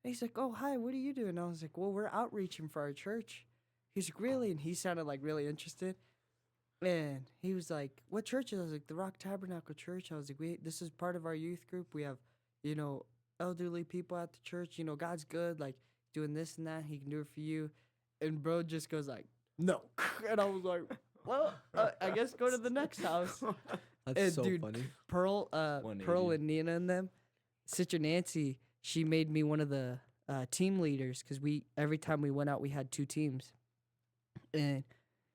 And he's like, oh, hi, what are you doing? And I was like, well, we're outreaching for our church. He's like, really? And he sounded like really interested. And he was like, what church is it? I was like, the Rock Tabernacle Church. I was like, this is part of our youth group. We have, elderly people at the church. God's good, like doing this and that. He can do it for you. And bro just goes like, no. And I was like, well, I guess go to the next house. That's And so dude, funny. Pearl and Nina and them, Sister Nancy, she made me one of the team leaders because every time we went out, we had 2 teams. And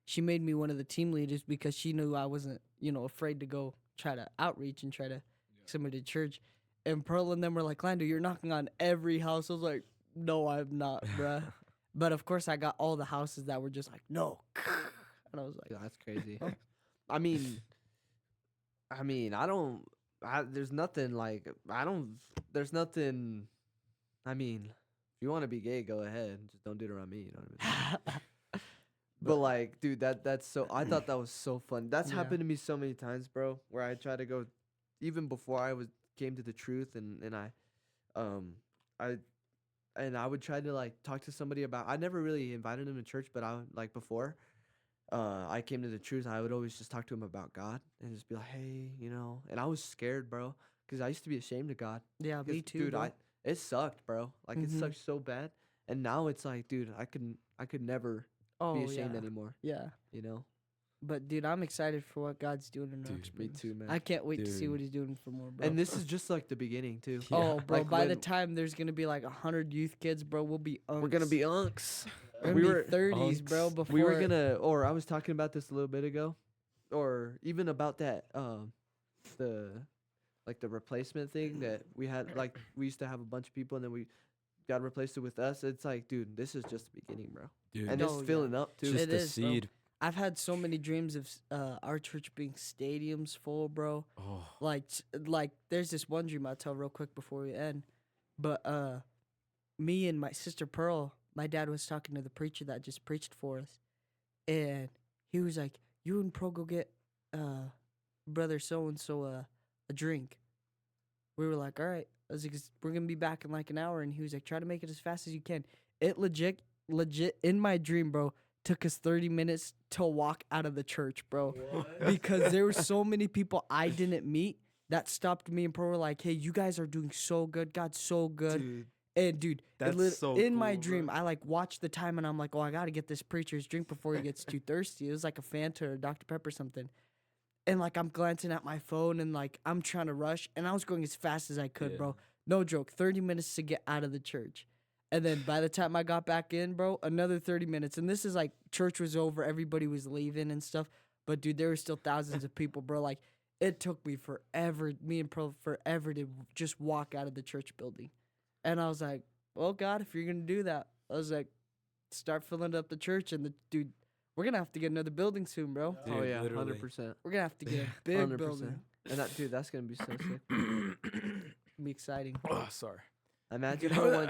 she made me one of the team leaders because she knew I wasn't, afraid to go try to outreach and try to get somebody to church. And Pearl and them were like, Lando, you're knocking on every house. I was like, no, I'm not, bruh. But of course, I got all the houses that were just like, no. And I was like, That's crazy. There's nothing. If you want to be gay, go ahead. Just don't do it around me. You know what I mean? But like, dude, that's so. I thought that was so fun. That's happened to me so many times, bro. Where I try to go, even before I came to the truth, and I would try to like talk to somebody about. I never really invited them to church, but before I came to the truth, I would always just talk to him about God and just be like, hey, And I was scared, bro, because I used to be ashamed of God. yeah, me too, dude. bro. It sucked, bro. Like it sucked so bad, and now it's like, dude, I could never be ashamed anymore. Yeah. You know. But, dude, I'm excited for what God's doing in Rock Me Springs. too, man. I can't wait to see Dude. what he's doing for more, bro. And this is just like the beginning too. Oh, bro, Like by the when- time there's going to be like 100 youth kids, bro, we'll be unks. We're gonna be unks. We're we gonna were be 30s, bro, unks. before. We were gonna, or I was talking about this a little bit ago, or even about that the replacement thing that we had. Like we used to have a bunch of people, and then we got replaced it with us. It's like, dude, this is just the beginning, bro. Dude, And No, it's yeah. filling up too. just It the is, bro. seed. I've had so many dreams of our church being stadiums full, bro. Oh, Like there's this one dream I'll tell real quick before we end. But me and my sister Pearl, my dad was talking to the preacher that just preached for us. And he was like, you and Pearl go get brother so-and-so a drink. We were like, all right. I was like, we're going to be back in like an hour. And he was like, try to make it as fast as you can. It legit in my dream, bro, took us 30 minutes to walk out of the church, bro. Because there were so many people I didn't meet that stopped me and Pearl were like, hey, you guys are doing so good. God's so good. dude. And dude, That's so in my cool, dream, bro. I like watched the time and I'm like, oh, I gotta get this preacher's drink before he gets too thirsty. It was like a Fanta or Dr. Pepper or something. And like I'm glancing at my phone and like I'm trying to rush and I was going as fast as I could, Yeah. bro. No joke, 30 minutes to get out of the church. And then by the time I got back in, bro, another 30 minutes. And this is like church was over, everybody was leaving and stuff. But dude, there were still thousands of people, bro. Like it took me forever, me and Pearl forever to just walk out of the church building. And I was like, well, God, if you're going to do that, I was like, start filling up the church. And dude, we're going to have to get another building soon, bro. Dude, oh yeah, literally. 100%. We're going to have to get a big 100%. building. And that, dude, that's gonna be so sick. It'll be exciting. Oh, sorry. Imagine bro,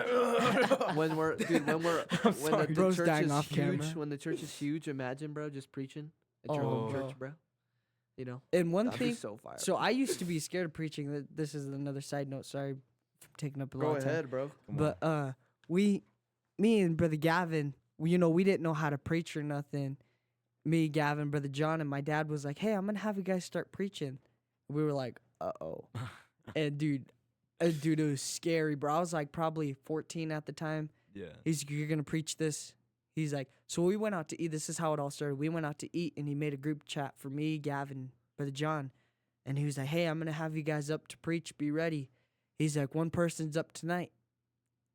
when we're dude, when sorry. the Bro's church dying is off huge, camera. when the church is huge, imagine, bro, just preaching at your Oh, home bro. church, bro. You know, And one that'd be thing, so fire. so I used to be scared of preaching. This is another side note. Sorry for taking up a Go lot of time. ahead, bro. But me and Brother Gavin, we didn't know how to preach or nothing. Me, Gavin, Brother John, and my dad was like, "Hey, I'm gonna have you guys start preaching." We were like, "Uh-oh," and dude, it was scary, bro. I was like probably 14 at the time. Yeah. He's like, "You're gonna preach this." He's like, so we went out to eat. This is how it all started. We went out to eat, and he made a group chat for me, Gavin, Brother John, and he was like, "Hey, I'm gonna have you guys up to preach. Be ready." He's like, "One person's up tonight,"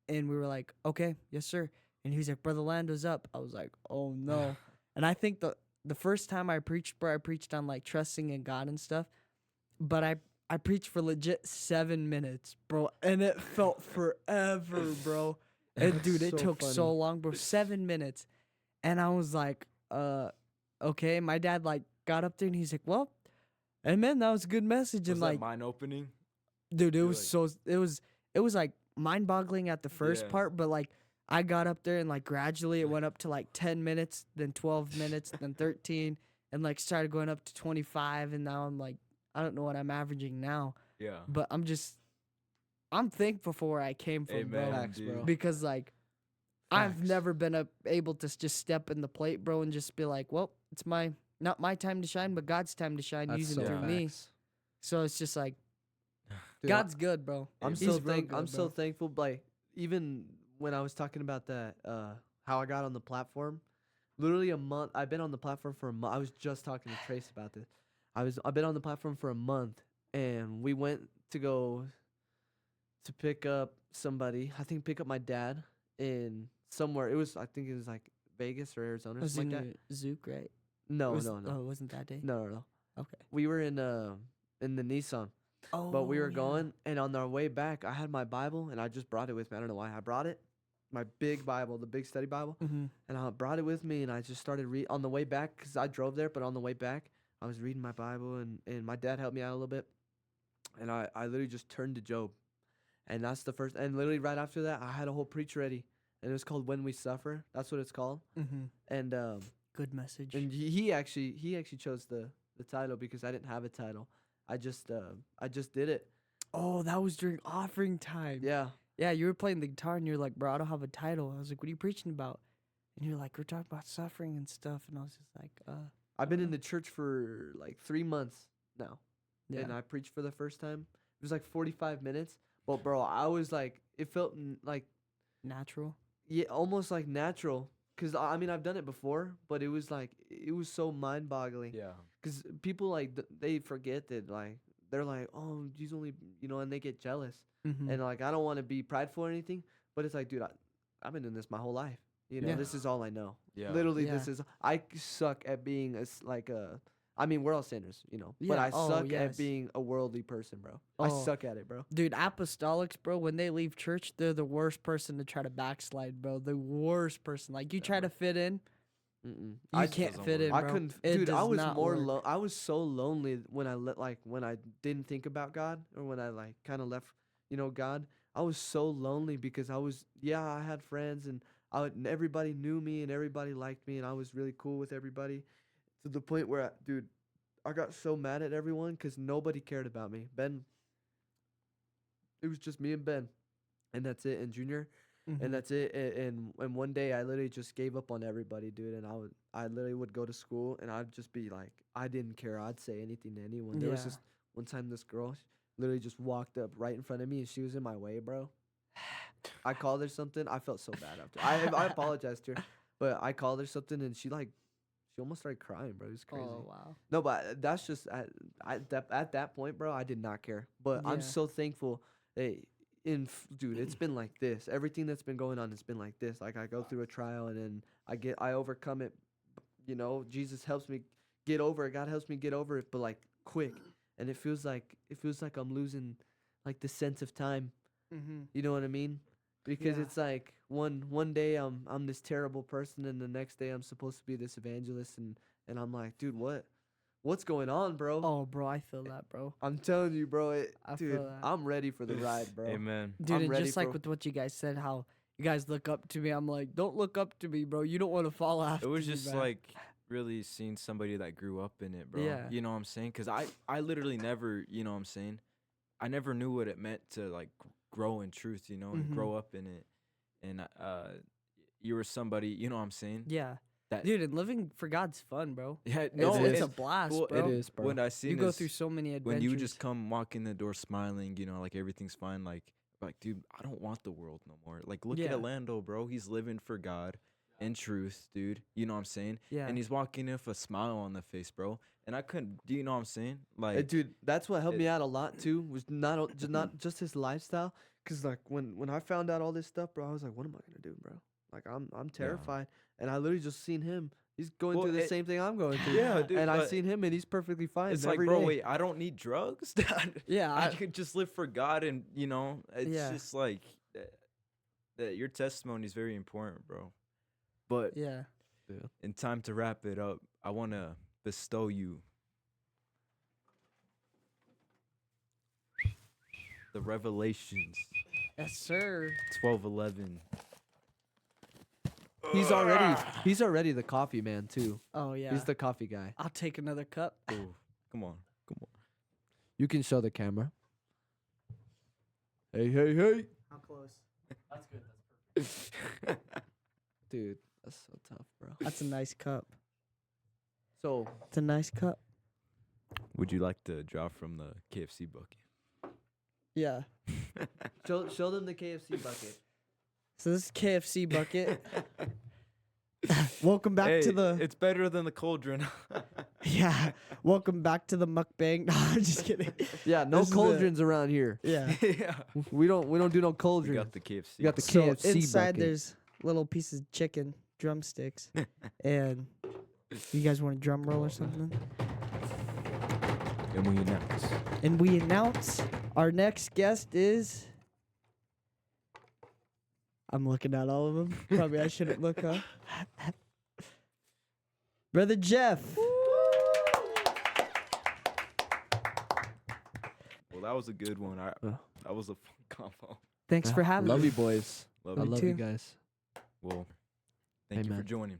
and we were like, "Okay, yes sir." And he was like, "Brother Lando's up." I was like, "Oh no!" And I think the first time I preached, bro, I preached on like trusting in God and stuff, but I preached for legit 7 minutes, bro, and it felt forever, bro. And dude, it so took so funny. long, bro. 7 minutes. And I was like, okay. My dad like got up there and he's like, "Well, amen, that was a good message." Was And that like, mind opening? dude, it You're was like- so it was like mind boggling at the first Yeah. part, but like I got up there and like gradually it went up to like 10 minutes, then 12 minutes, then 13, and like started going up to 25, and now I'm like, I don't know what I'm averaging now, Yeah. but I'm thankful for where I came from, Amen, bro. Facts, bro. dude. Because like I've Facts. never been able to just step in the plate, bro, and just be like, well, it's not my time to shine, but God's time to shine, That's using so it through me. facts. So it's just like Dude, God's good, bro. I'm He's so real good, I'm so bro. thankful. Like even when I was talking about that, how I got on the platform, literally a month. I've been on the platform for a month. I was just talking to Trace about this. I've been on the platform for a month, and we went to go to pick up somebody. I think pick up my dad in somewhere. I think it was like Vegas or Arizona, or Was something in like that. Zook, right? No, Was- no, no, Oh, it wasn't that day? no. Okay. We were in the Nissan. Oh, But we were yeah. going, and on our way back, I had my Bible, and I just brought it with me. I don't know why I brought it, my big Bible, the big study Bible, Mm-hmm. and I brought it with me, and I just started on the way back, because I drove there, but on the way back, I was reading my Bible, and my dad helped me out a little bit, and I literally just turned to Job, and that's the first, and literally right after that, I had a whole preach ready, and it was called When We Suffer. That's what it's called, Mm-hmm. and Good message. he actually chose the title because I didn't have a title. I just did it. Oh, that was during offering time. Yeah. Yeah, you were playing the guitar and you're like, "Bro, I don't have a title." I was like, "What are you preaching about?" And you're like, "We're talking about suffering and stuff." And I was just like, I've been in the church for like 3 months now, yeah. and I preached for the first time. It was like 45 minutes, but bro, I was like, it felt like Natural. yeah, almost like natural. Cause I mean I've done it before, but it was so mind-boggling. Yeah. Cause people like they forget that like they're like, oh, he's only and they get jealous, Mm-hmm. and like I don't want to be prideful or anything, but it's like, dude, I've been doing this my whole life. Yeah. This is all I know. Yeah. Literally, Yeah. I suck at being I mean, we're all sinners, but Yeah, I oh, suck yes. at being a worldly person, bro. I Oh. suck at it, bro. Dude, apostolics, bro, when they leave church, they're the worst person to try to backslide, bro. The worst person. Like, you try to fit in, Mm-mm. you can't doesn't fit in, work. bro. I couldn't, It dude. I does was not more work. I was so lonely when I didn't think about God, or when I like kind of left, God. I was so lonely because I had friends, and and everybody knew me and everybody liked me, and I was really cool with everybody, to the point where, dude, I got so mad at everyone because nobody cared about me. It was just me and Ben, and that's it, and Junior. Mhm. And that's it. And one day I literally just gave up on everybody, dude. And I literally would go to school, and I'd just be like, I didn't care. I'd say anything to anyone. There was Yeah. just one time this girl literally just walked up right in front of me, and she was in my way, bro. I called her something. I felt so bad after. I apologized to her, but I called her something, and she almost started crying, bro. It was crazy. Oh, wow. No, but that's just at that point, bro. I did not care. But I'm Yeah. so thankful that dude, it's been like this. Everything that's been going on has been like this. Like I go through a trial, and then I overcome it. Jesus helps me get over it. God helps me get over it, but like quick. And it feels like I'm losing like the sense of time. Mm-hmm. You know what I mean? because Yeah. it's like one day I'm this terrible person, and the next day I'm supposed to be this evangelist, and I'm like, dude, what's going on, bro? Oh, bro, I feel that, bro. I'm telling you, bro. I Dude, feel that. I'm ready for the ride, bro. Amen. Dude, I'm and ready just like for- with what you guys said, how you guys look up to me, I'm like, don't look up to me, bro. You don't want to fall after It was me, just man. like really seeing somebody that grew up in it, bro. Yeah. You know what I'm saying? Because I literally never, you know what I'm saying? I never knew what it meant to like grow in truth, you know, and Mhm. grow up in it. And you were somebody, you know what I'm saying? Yeah. That Dude, and living for God's fun, bro. yeah, No, is. it's a and- blast, well, bro. It is, bro. When I seen You go this- through so many adventures. when you just come walk in the door smiling, you know, like everything's fine, like dude, I don't want the world no more. Like look Yeah. at Lando, bro. He's living for God in truth, dude. You know what I'm saying? Yeah. And he's walking in with a smile on the face, bro. And I couldn't, do you know what I'm saying? Like Hey, dude, that's what helped it- me out a lot too. Was not just his lifestyle, cause like when I found out all this stuff, bro, I was like, what am I gonna do, bro? Like I'm terrified, and I literally just seen him. He's going Well, through the it- same thing I'm going through. Yeah, dude, and I but seen him, and he's perfectly fine. it's like, every bro, day. wait, I don't need drugs. Yeah, I I- could just live for God, and you know, it's Yeah. just like that. Your testimony is very important, bro. But Yeah. in time to wrap it up, I want to bestow you the Revelations Yes, sir. 12:11. He's already the coffee man too. Oh, yeah. He's the coffee guy. I'll take another cup. Oh, come on. You can show the camera. Hey, hey, hey, How close? dude, that's so tough, bro. That's a nice cup. So It's a nice cup. Would you like to draw from the KFC bucket? Yeah. show them the KFC bucket. So this is KFC bucket. Welcome back Hey, to the It's better than the cauldron. yeah. Welcome back to the mukbang. No, I'm just kidding. Yeah, no This is the- cauldrons around here. Yeah. Yeah. We don't do no We cauldrons. got the KFC. You got the So KFC inside bucket. there's little pieces of chicken, drumsticks, and you guys want a drum roll or something? And we announce. And we announce our next guest is. I'm looking at all of them. Probably I shouldn't look, huh? Brother Jeff. Well, that was a good one. Uh. That was a fun combo. Thanks for having Love me. you, boys. Love I you. love too. you guys. Well, thank you for Amen. joining.